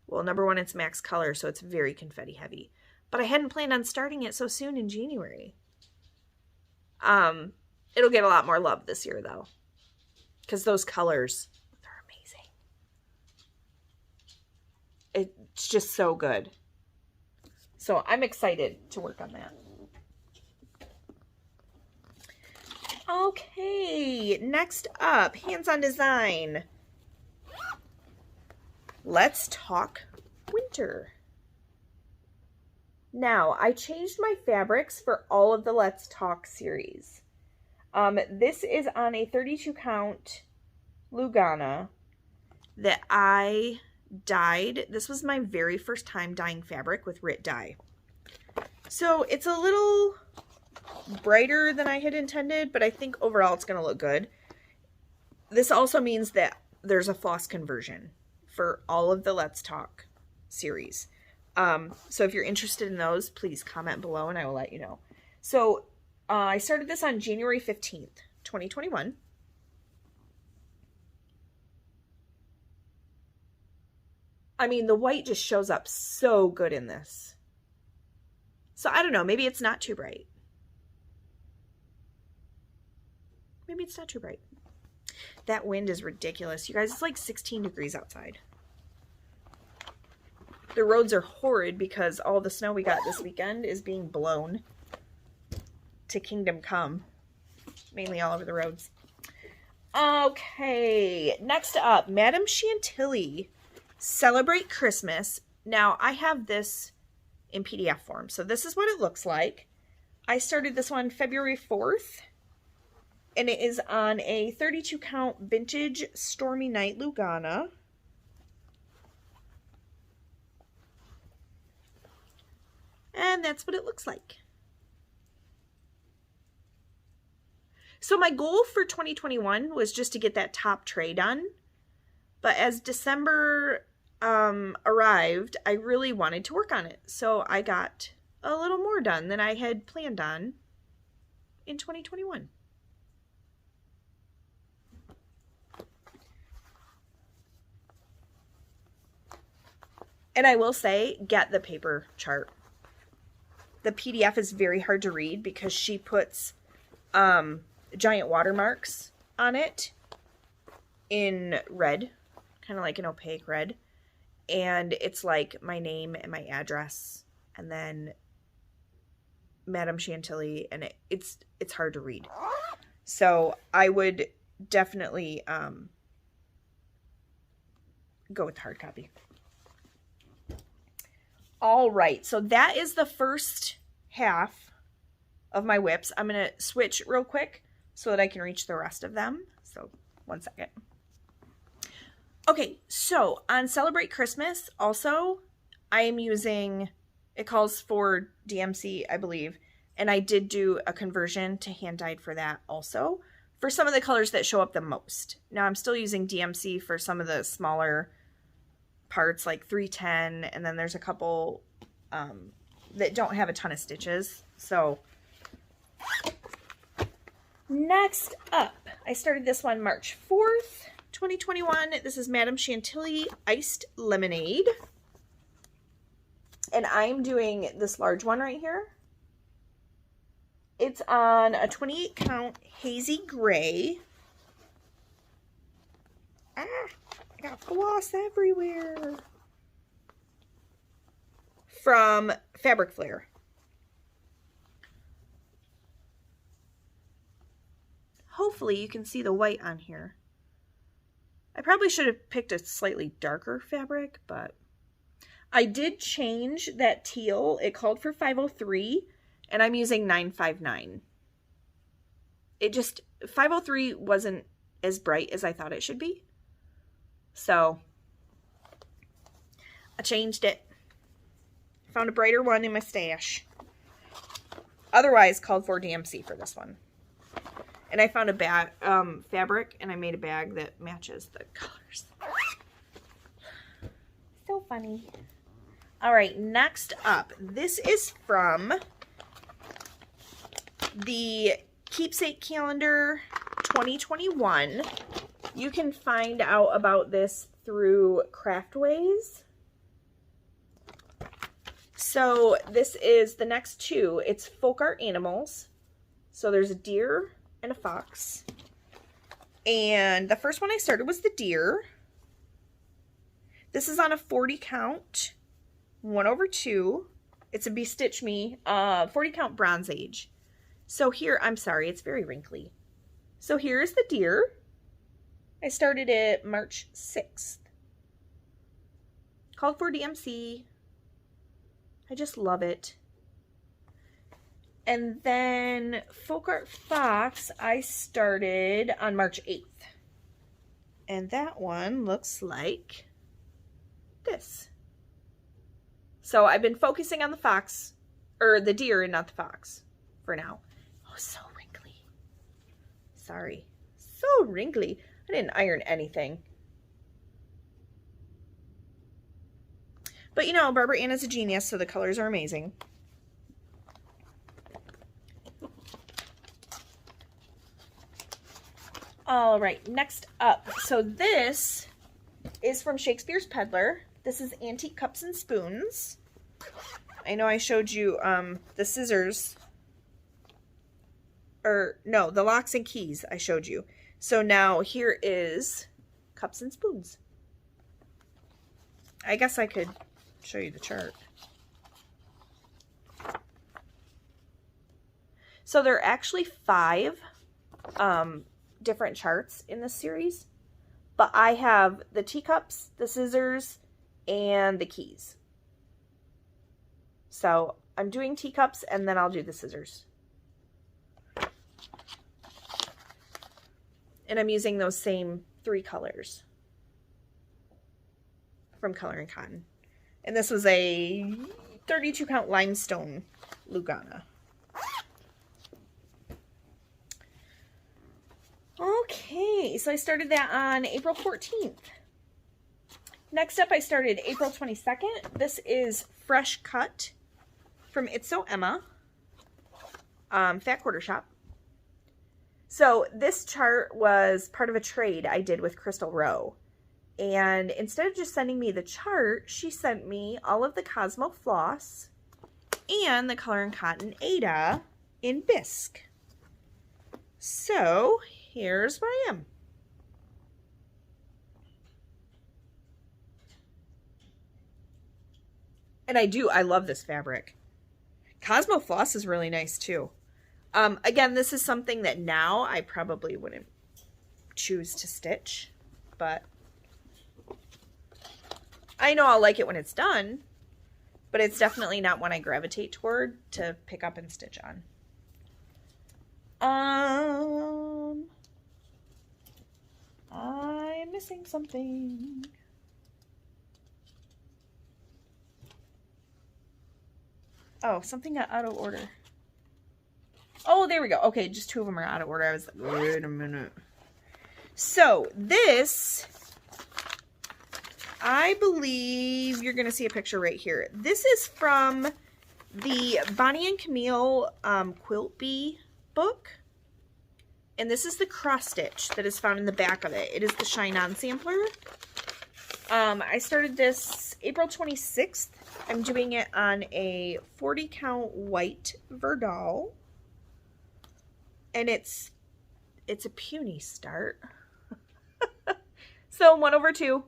Speaker 1: well, number one, it's Max color, so it's very confetti heavy. But I hadn't planned on starting it so soon in January. It'll get a lot more love this year, though. Because those colors, they're amazing. It's just so good. So I'm excited to work on that. Okay, next up, hands-on design. Let's talk winter. Now, I changed my fabrics for all of the Let's Talk series. This is on a 32 count Lugana that I dyed. This was my very first time dyeing fabric with RIT dye. So it's a little brighter than I had intended, but I think overall it's going to look good. This also means that there's a floss conversion for all of the Let's Talk series. So if you're interested in those, please comment below and I will let you know. So I started this on January 15th, 2021. I mean, the white just shows up so good in this. So I don't know, maybe it's not too bright. Maybe it's not too bright. That wind is ridiculous. You guys, it's like 16 degrees outside. The roads are horrid because all the snow we got this weekend is being blown to Kingdom Come. Mainly all over the roads. Okay, next up, Madame Chantilly, Celebrate Christmas. Now, I have this in PDF form, so this is what it looks like. I started this one February 4th. And it is on a 32 count vintage Stormy Night Lugana. And that's what it looks like. So my goal for 2021 was just to get that top tray done. But as December arrived, I really wanted to work on it. So I got a little more done than I had planned on in 2021. And I will say, get the paper chart. The PDF is very hard to read because she puts giant watermarks on it in red, kind of like an opaque red. And it's like my name and my address and then Madame Chantilly, and it's hard to read. So I would definitely go with the hard copy. All right, so that is the first half of my WIPs. I'm going to switch real quick so that I can reach the rest of them. So 1 second. Okay, so on Celebrate Christmas, also, I am using, it calls for DMC, I believe, and I did do a conversion to hand-dyed for that also, for some of the colors that show up the most. Now, I'm still using DMC for some of the smaller parts, like 310, and then there's a couple that don't have a ton of stitches. So, next up, I started this one March 4th. 2021. This is Madame Chantilly Iced Lemonade. And I'm doing this large one right here. It's on a 28 count hazy gray. Ah, I got floss everywhere. From Fabric Flare. Hopefully you can see the white on here. I probably should have picked a slightly darker fabric, but I did change that teal. It called for 503, and I'm using 959. It just, 503 wasn't as bright as I thought it should be. So, I changed it. Found a brighter one in my stash. Otherwise, called for DMC for this one. And I found a bag, fabric, and I made a bag that matches the colors. So funny. All right, next up. This is from the Keepsake Calendar 2021. You can find out about this through Craftways. So this is the next two. It's folk art animals. So there's a deer and a fox. And the first one I started was the deer. This is on a 40 count, 1/2. It's a Bestitch Me, 40 count Bronze Age. So here, I'm sorry, it's very wrinkly. So here's the deer. I started it March 6th. Called for DMC. I just love it. And then Folk Art Fox, I started on March 8th. And that one looks like this. So I've been focusing on the fox, or the deer and not the fox for now. Oh, so wrinkly. Sorry. So wrinkly. I didn't iron anything. But you know, Barbara Ann is a genius, so the colors are amazing. All right, next up. So this is from Shakespeare's Peddler. This is Antique Cups and Spoons. I know I showed you the scissors. Or, no, the locks and keys I showed you. So now here is Cups and Spoons. I guess I could show you the chart. So there are actually 5 different charts in this series, but I have the teacups, the scissors, and the keys. So I'm doing teacups and then I'll do the scissors. And I'm using those same 3 colors from Color & Cotton. And this was a 32 count limestone Lugana. Okay, so I started that on April 14th. Next up, I started April 22nd. This is Fresh Cut from It's So Emma, Fat Quarter Shop. So this chart was part of a trade I did with Crystal Rowe. And instead of just sending me the chart, she sent me all of the Cosmo Floss and the Color & Cotton Ada in bisque. So here's where I am. And I love this fabric. Cosmo Floss is really nice too. Again, this is something that now I probably wouldn't choose to stitch, but I know I'll like it when it's done, but it's definitely not one I gravitate toward to pick up and stitch on. I'm missing something. Oh, something got out of order. Oh, there we go. Okay, just 2 of them are out of order. I was like, wait a minute. So this, I believe you're going to see a picture right here. This is from the Bonnie and Camille Quilt Bee book. And this is the cross stitch that is found in the back of it. It is the Shine On sampler. I started this April 26th. I'm doing it on a 40 count white Verdal. And it's a puny start. So 1/2.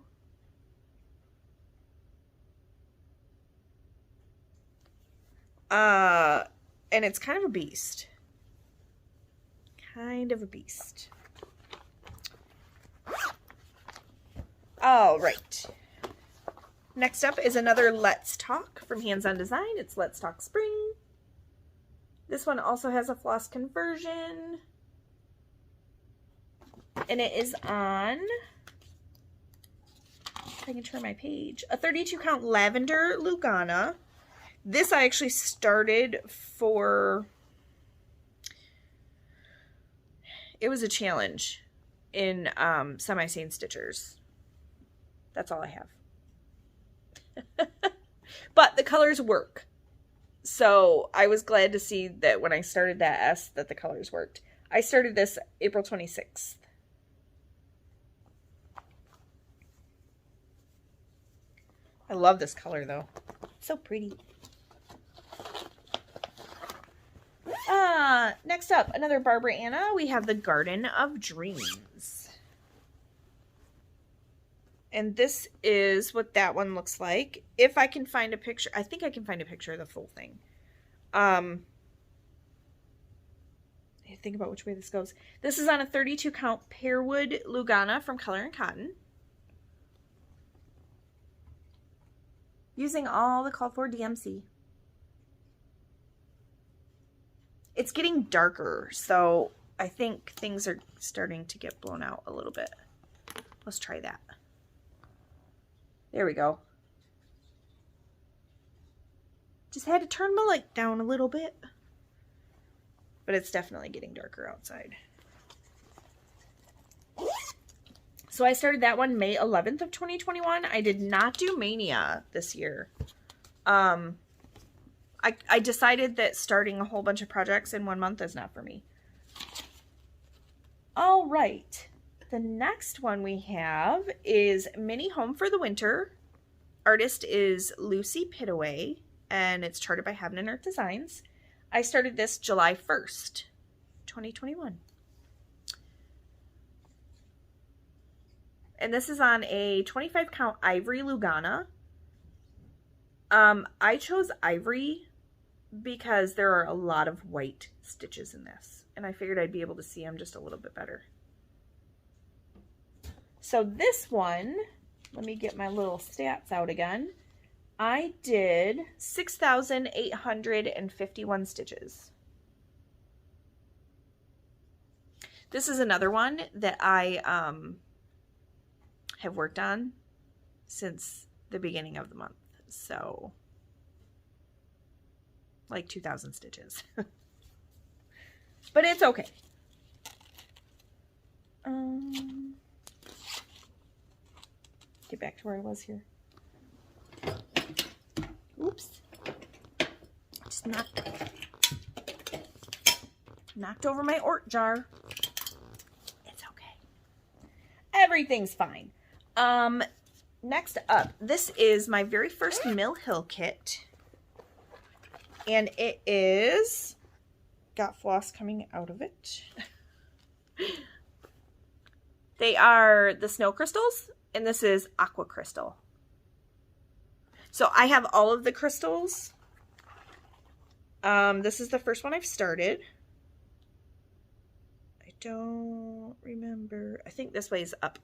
Speaker 1: And it's kind of a beast. Kind of a beast. All right. Next up is another Let's Talk from Hands On Design. It's Let's Talk Spring. This one also has a floss conversion. And it is on, if I can turn my page, a 32 count lavender Lugana. This I actually started for, it was a challenge in Semi-Sane Stitchers. That's all I have. But the colors work. So I was glad to see that when I started that S that the colors worked. I started this April 26th. I love this color though. It's so pretty. Next up, another Barbara Anna. We have the Garden of Dreams. And this is what that one looks like. If I can find a picture, I think I can find a picture of the full thing. Think about which way this goes. This is on a 32 count Pearwood Lugana from Color & Cotton. Using all the called for DMC. It's getting darker, so I think things are starting to get blown out a little bit. Let's try that. There we go. Just had to turn my light down a little bit. But it's definitely getting darker outside. So I started that one May 11th of 2021. I did not do Mania this year. I decided that starting a whole bunch of projects in 1 month is not for me. All right. The next one we have is Mini Home for the Winter. Artist is Lucy Pittaway, and it's charted by Heaven and Earth Designs. I started this July 1st, 2021. And this is on a 25 count Ivory Lugana. I chose Ivory because there are a lot of white stitches in this. And I figured I'd be able to see them just a little bit better. So this one, let me get my little stats out again. I did 6,851 stitches. This is another one that I have worked on since the beginning of the month. So like 2,000 stitches. But it's okay. Get back to where I was here. Oops. Just knocked over my Ort jar. It's okay. Everything's fine. Next up, this is my very first Mill Hill kit. And it is got floss coming out of it. They are the snow crystals, and this is aqua crystal. So I have all of the crystals. This is the first one I've started. I don't remember. I think this way is up.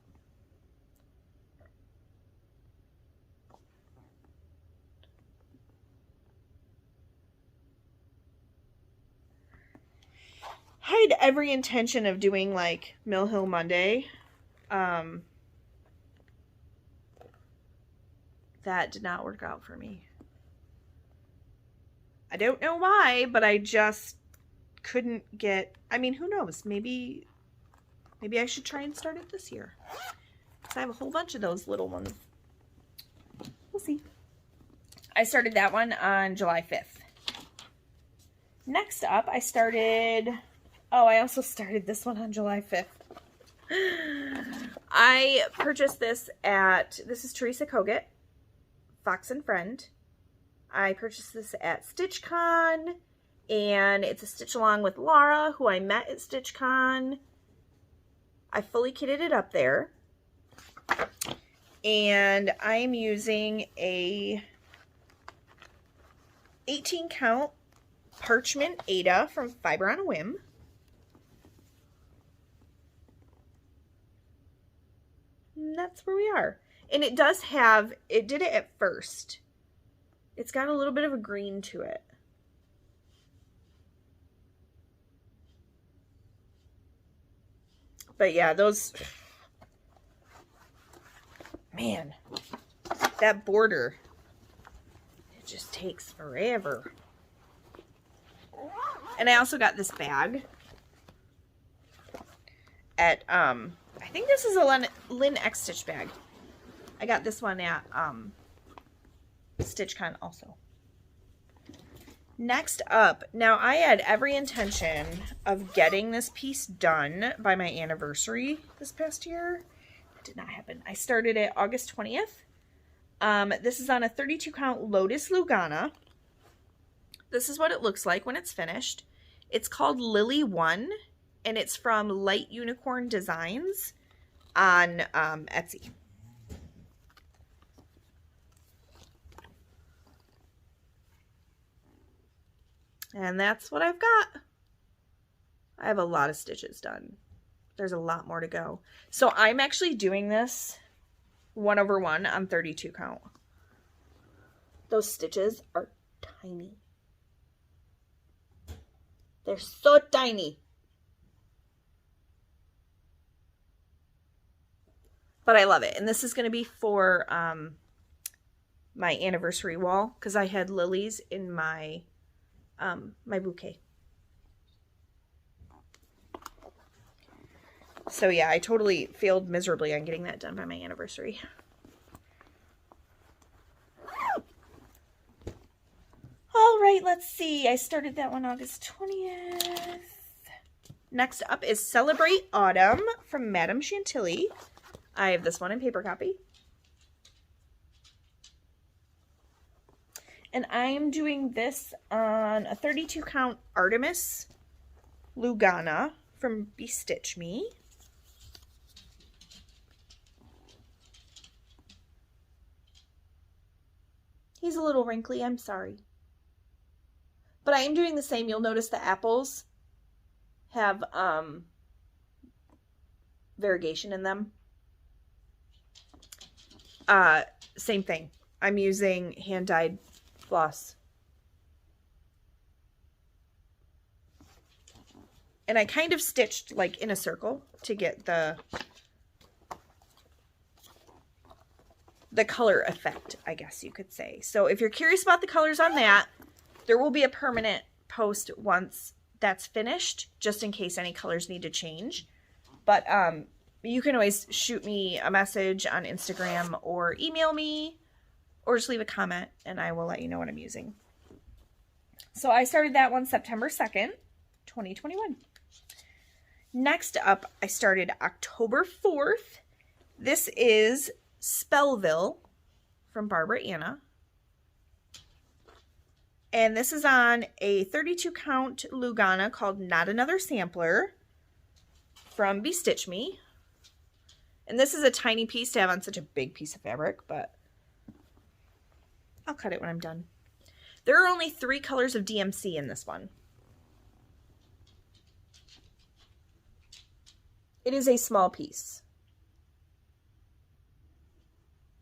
Speaker 1: I had every intention of doing like Mill Hill Monday. That did not work out for me. I don't know why, but I just couldn't get, I mean, who knows? Maybe I should try and start it this year. Because I have a whole bunch of those little ones. We'll see. I started that one on July 5th. Next up, I also started this one on July 5th. I purchased this this is Teresa Kogut, Fox and Friend. I purchased this at StitchCon, and it's a stitch along with Laura, who I met at StitchCon. I fully kitted it up there. And I'm using a 18 count parchment Ada from Fiber on a Whim. And that's where we are. And it does have, it did it at first. It's got a little bit of a green to it. But yeah, those, man, that border, it just takes forever. And I also got this bag at, I think this is a Lynn X Stitch bag. I got this one at StitchCon also. Next up, now I had every intention of getting this piece done by my anniversary this past year. That did not happen. I started it August 20th. This is on a 32 count Lotus Lugana. This is what it looks like when it's finished. It's called Lily 1, and it's from Light Unicorn Designs on Etsy. And that's what I've got. I have a lot of stitches done. There's a lot more to go. So I'm actually doing this 1/1 on 32 count. Those stitches are tiny. They're so tiny. But I love it. And this is going to be for my anniversary wall, because I had lilies in my my bouquet. So yeah, I totally failed miserably on getting that done by my anniversary. All right, let's see. I started that one August 20th. Next up is Celebrate Autumn from Madame Chantilly. I have this one in paper copy. And I am doing this on a 32 count Artemis Lugana from Bestitch Me. He's a little wrinkly, I'm sorry. But I am doing the same. You'll notice the apples have variegation in them. Same thing. I'm using hand-dyed floss. And I kind of stitched like in a circle to get the color effect, I guess you could say. So if you're curious about the colors on that, there will be a permanent post once that's finished, just in case any colors need to change. But you can always shoot me a message on Instagram or email me or just leave a comment and I will let you know what I'm using. So I started that one September 2nd, 2021. Next up, I started October 4th. This is Spellville from Barbara Anna. And this is on a 32 count Lugana called Not Another Sampler from Bestitch Me. And this is a tiny piece to have on such a big piece of fabric, but I'll cut it when I'm done. There are only 3 colors of DMC in this one. It is a small piece.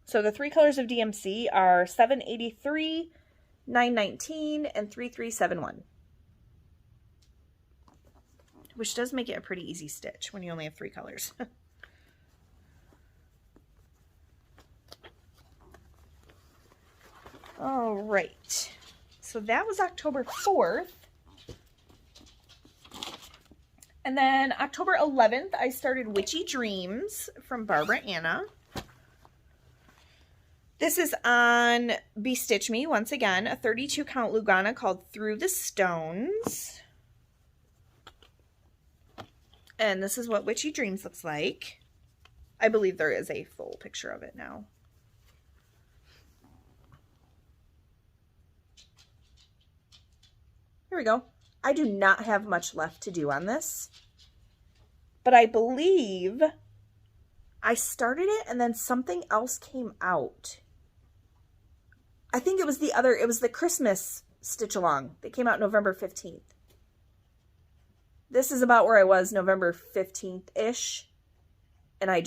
Speaker 1: So the 3 colors of DMC are 783, 919, and 3371. Which does make it a pretty easy stitch when you only have 3 colors. All right. So that was October 4th. And then October 11th, I started Witchy Dreams from Barbara Anna. This is on Bestitch Me, once again, a 32 count Lugana called Through the Stones. And this is what Witchy Dreams looks like. I believe there is a full picture of it now. Here we go. I do not have much left to do on this, but I believe I started it and then something else came out. I think it was the Christmas stitch along that came out November 15th. This is about where I was November 15th-ish. And I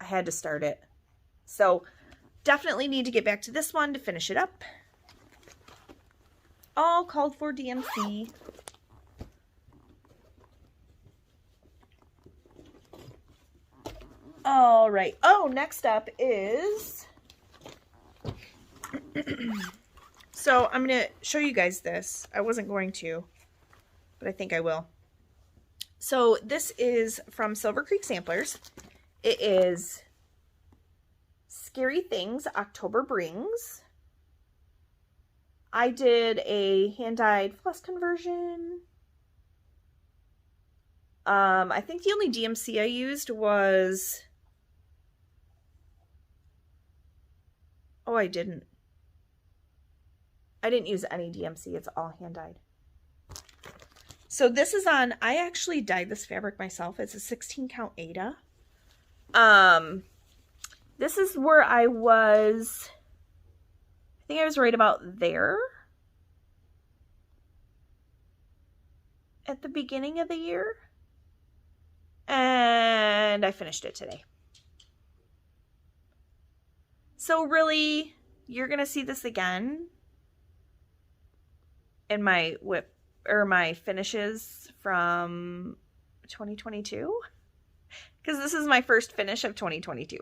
Speaker 1: had to start it. So definitely need to get back to this one to finish it up. All called for DMC. All right. Oh, next up is... So I'm going to show you guys this. I wasn't going to, but I think I will. So this is from Silver Creek Samplers. It is Scary Things October Brings. I did a hand-dyed floss conversion. I think the only DMC I used was... Oh, I didn't use any DMC. It's all hand-dyed. So this is on, I actually dyed this fabric myself. It's a 16 count Ada. This is where I was, I think I was right about there at the beginning of the year. And I finished it today. So really, you're going to see this again in my WIP or my finishes from 2022, because this is my first finish of 2022.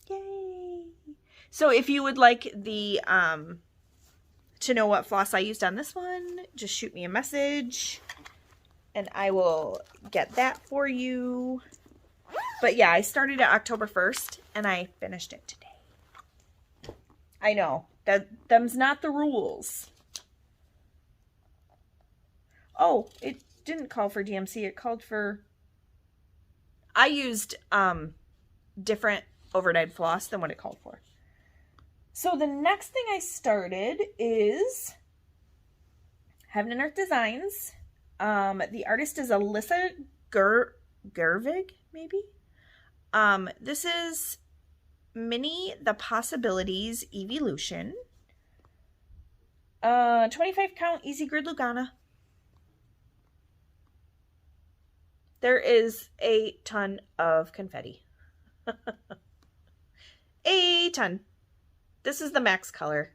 Speaker 1: Yay! So if you would like the to know what floss I used on this one, just shoot me a message and I will get that for you. But yeah, I started it October 1st and I finished it today. I know them's not the rules. Oh, it didn't call for DMC. It called for... I used different overdyed floss than what it called for. So the next thing I started is Heaven and Earth Designs. The artist is Alyssa Gervig, maybe? This is Minnie the Possibilities Evolution. 25 count Easy Grid Lugana. There is a ton of confetti. A ton. This is the max color.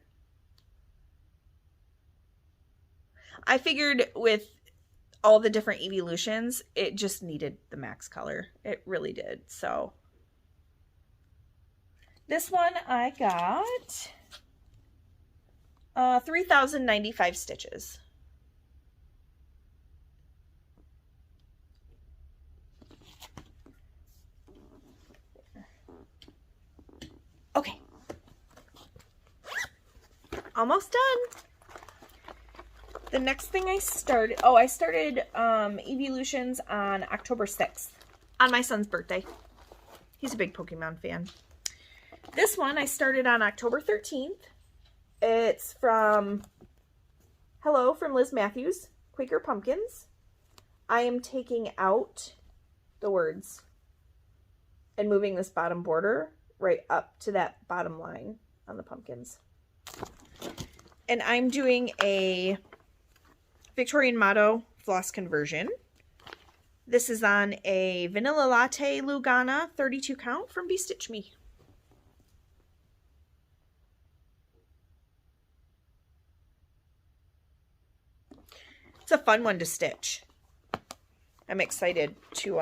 Speaker 1: I figured with all the different evolutions, it just needed the max color. It really did. So this one I got 3,095 stitches. Okay. Almost done. The next thing I started, I started Evolutions on October 6th, on my son's birthday. He's a big Pokemon fan. This one I started on October 13th. It's from, hello, from Liz Matthews, Quaker Pumpkins. I am taking out the words and moving this bottom border right up to that bottom line on the pumpkins. And I'm doing a Victorian Motto floss conversion. This is on a Vanilla Latte Lugana 32 count from Be Stitch Me. It's a fun one to stitch. I'm excited to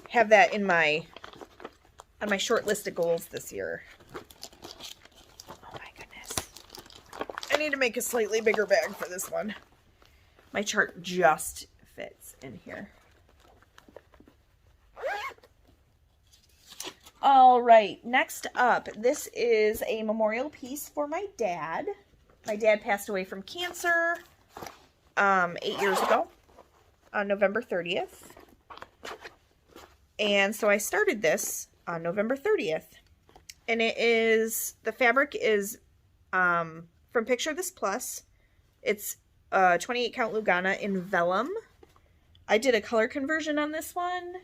Speaker 1: have that in my on my short list of goals this year. Oh my goodness. I need to make a slightly bigger bag for this one. My chart just fits in here. All right, next up, this is a memorial piece for my dad. My dad passed away from cancer 8 years ago on November 30th. And so I started this on November 30th. And it is, the fabric is from Picture This Plus. It's 28 count Lugana in vellum. I did a color conversion on this one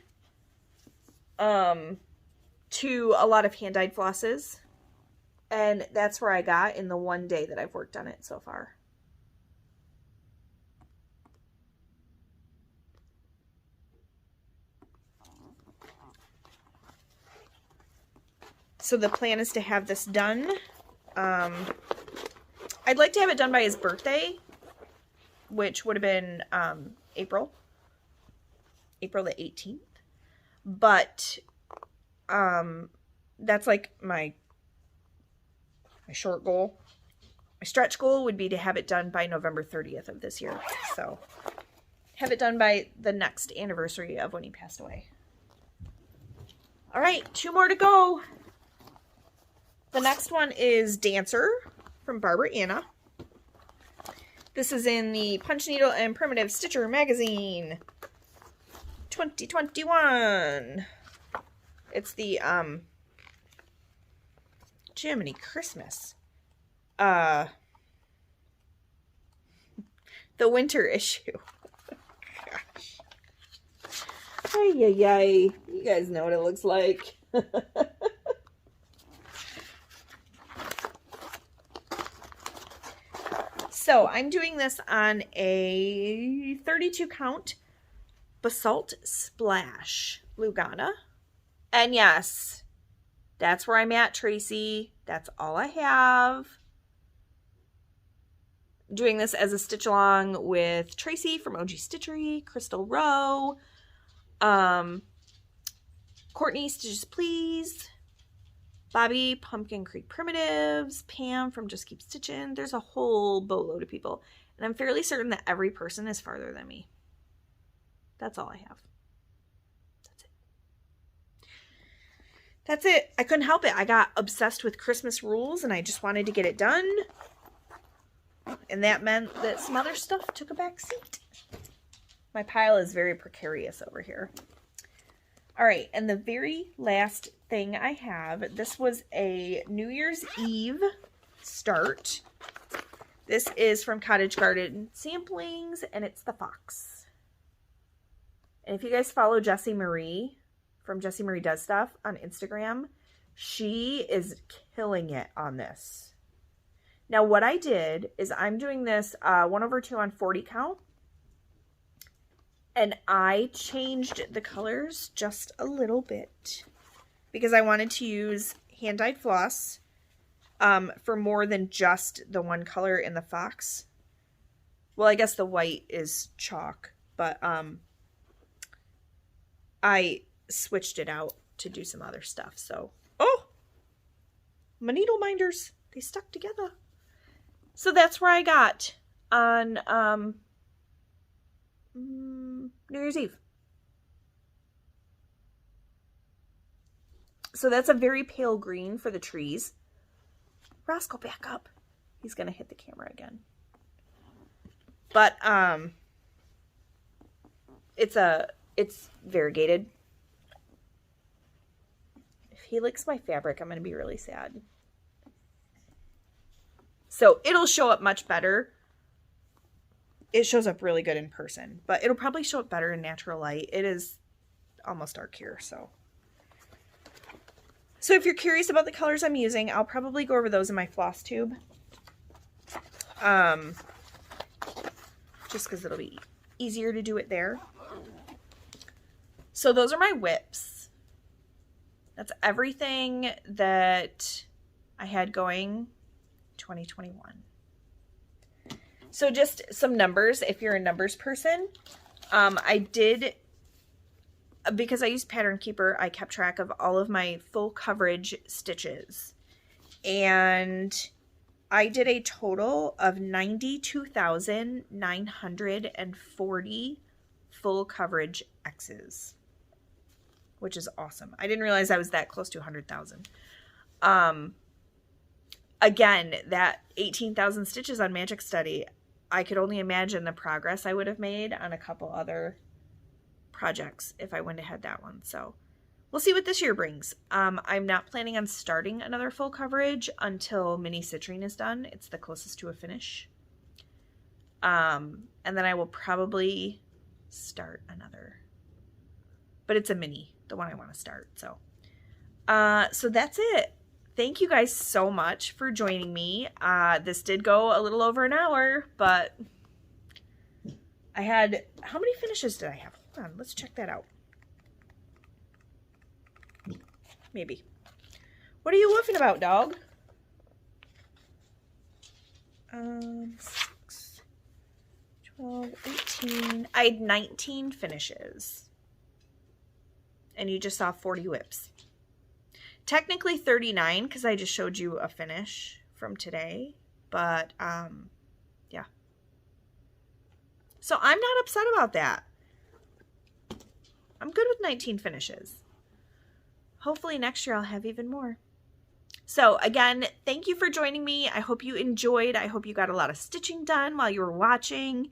Speaker 1: to a lot of hand-dyed flosses. And that's where I got in the one day that I've worked on it so far. So the plan is to have this done. I'd like to have it done by his birthday, which would have been April the 18th. But that's like my short goal. My stretch goal would be to have it done by November 30th of this year. So have it done by the next anniversary of when he passed away. All right, 2 more to go. The next one is Dancer from Barbara Anna. This is in the Punch Needle and Primitive Stitcher magazine 2021. It's the Jiminy Christmas. The winter issue. Gosh. Ay, ay, ay. You guys know what it looks like. So I'm doing this on a 32 count Basalt Splash Lugana. And yes, that's where I'm at, Tracy. That's all I have. Doing this as a stitch along with Tracy from OG Stitchery, Crystal Rowe, Courtney Stitches Please, Bobby, Pumpkin Creek Primitives, Pam from Just Keep Stitching. There's a whole boatload of people. And I'm fairly certain that every person is farther than me. That's all I have. That's it. That's it. I couldn't help it. I got obsessed with Christmas rules and I just wanted to get it done. And that meant that some other stuff took a back seat. My pile is very precarious over here. All right, and the very last thing I have, this was a New Year's Eve start. This is from Cottage Garden Samplings, and it's the Fox. And if you guys follow Jessie Marie from Jessie Marie Does Stuff on Instagram, she is killing it on this. Now what I did is I'm doing this 1/2 on 40 count. And I changed the colors just a little bit because I wanted to use hand-dyed floss for more than just the one color in the Fox. well, I guess the white is chalk, but I switched it out to do some other stuff. So, oh, my needle minders, they stuck together. So that's where I got on New Year's Eve. So that's a very pale green for the trees. Roscoe, back up. He's gonna hit the camera again. But it's variegated. If he licks my fabric, I'm gonna be really sad. So it'll show up much better. It shows up really good in person, but it'll probably show up better in natural light. It is almost dark here, so if you're curious about the colors I'm using, I'll probably go over those in my Flosstube. Just because it'll be easier to do it there. So those are my WIPs. That's everything that I had going 2021. So just some numbers, if you're a numbers person. I did, because I used Pattern Keeper, I kept track of all of my full coverage stitches. And I did a total of 92,940 full coverage X's, which is awesome. I didn't realize I was that close to 100,000. Again, that 18,000 stitches on Magic Study, I could only imagine the progress I would have made on a couple other projects if I went ahead that one. So we'll see what this year brings. I'm not planning on starting another full coverage until Mini Citrine is done. It's the closest to a finish. And then I will probably start another, but it's a mini, the one I want to start. So that's it. Thank you guys so much for joining me. This did go a little over an hour, but I had, how many finishes did I have? Hold on, let's check that out. Maybe. What are you woofing about, dog? 6, 12, 18. I had 19 finishes. And you just saw 40 WIPs. Technically 39 because I just showed you a finish from today. But, yeah. So I'm not upset about that. I'm good with 19 finishes. Hopefully next year I'll have even more. So again, thank you for joining me. I hope you enjoyed. I hope you got a lot of stitching done while you were watching.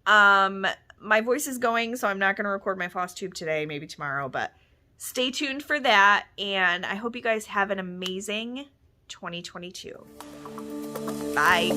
Speaker 1: My voice is going, so I'm not going to record my Flosstube today, maybe tomorrow, but stay tuned for that. And I hope you guys have an amazing 2022. Bye.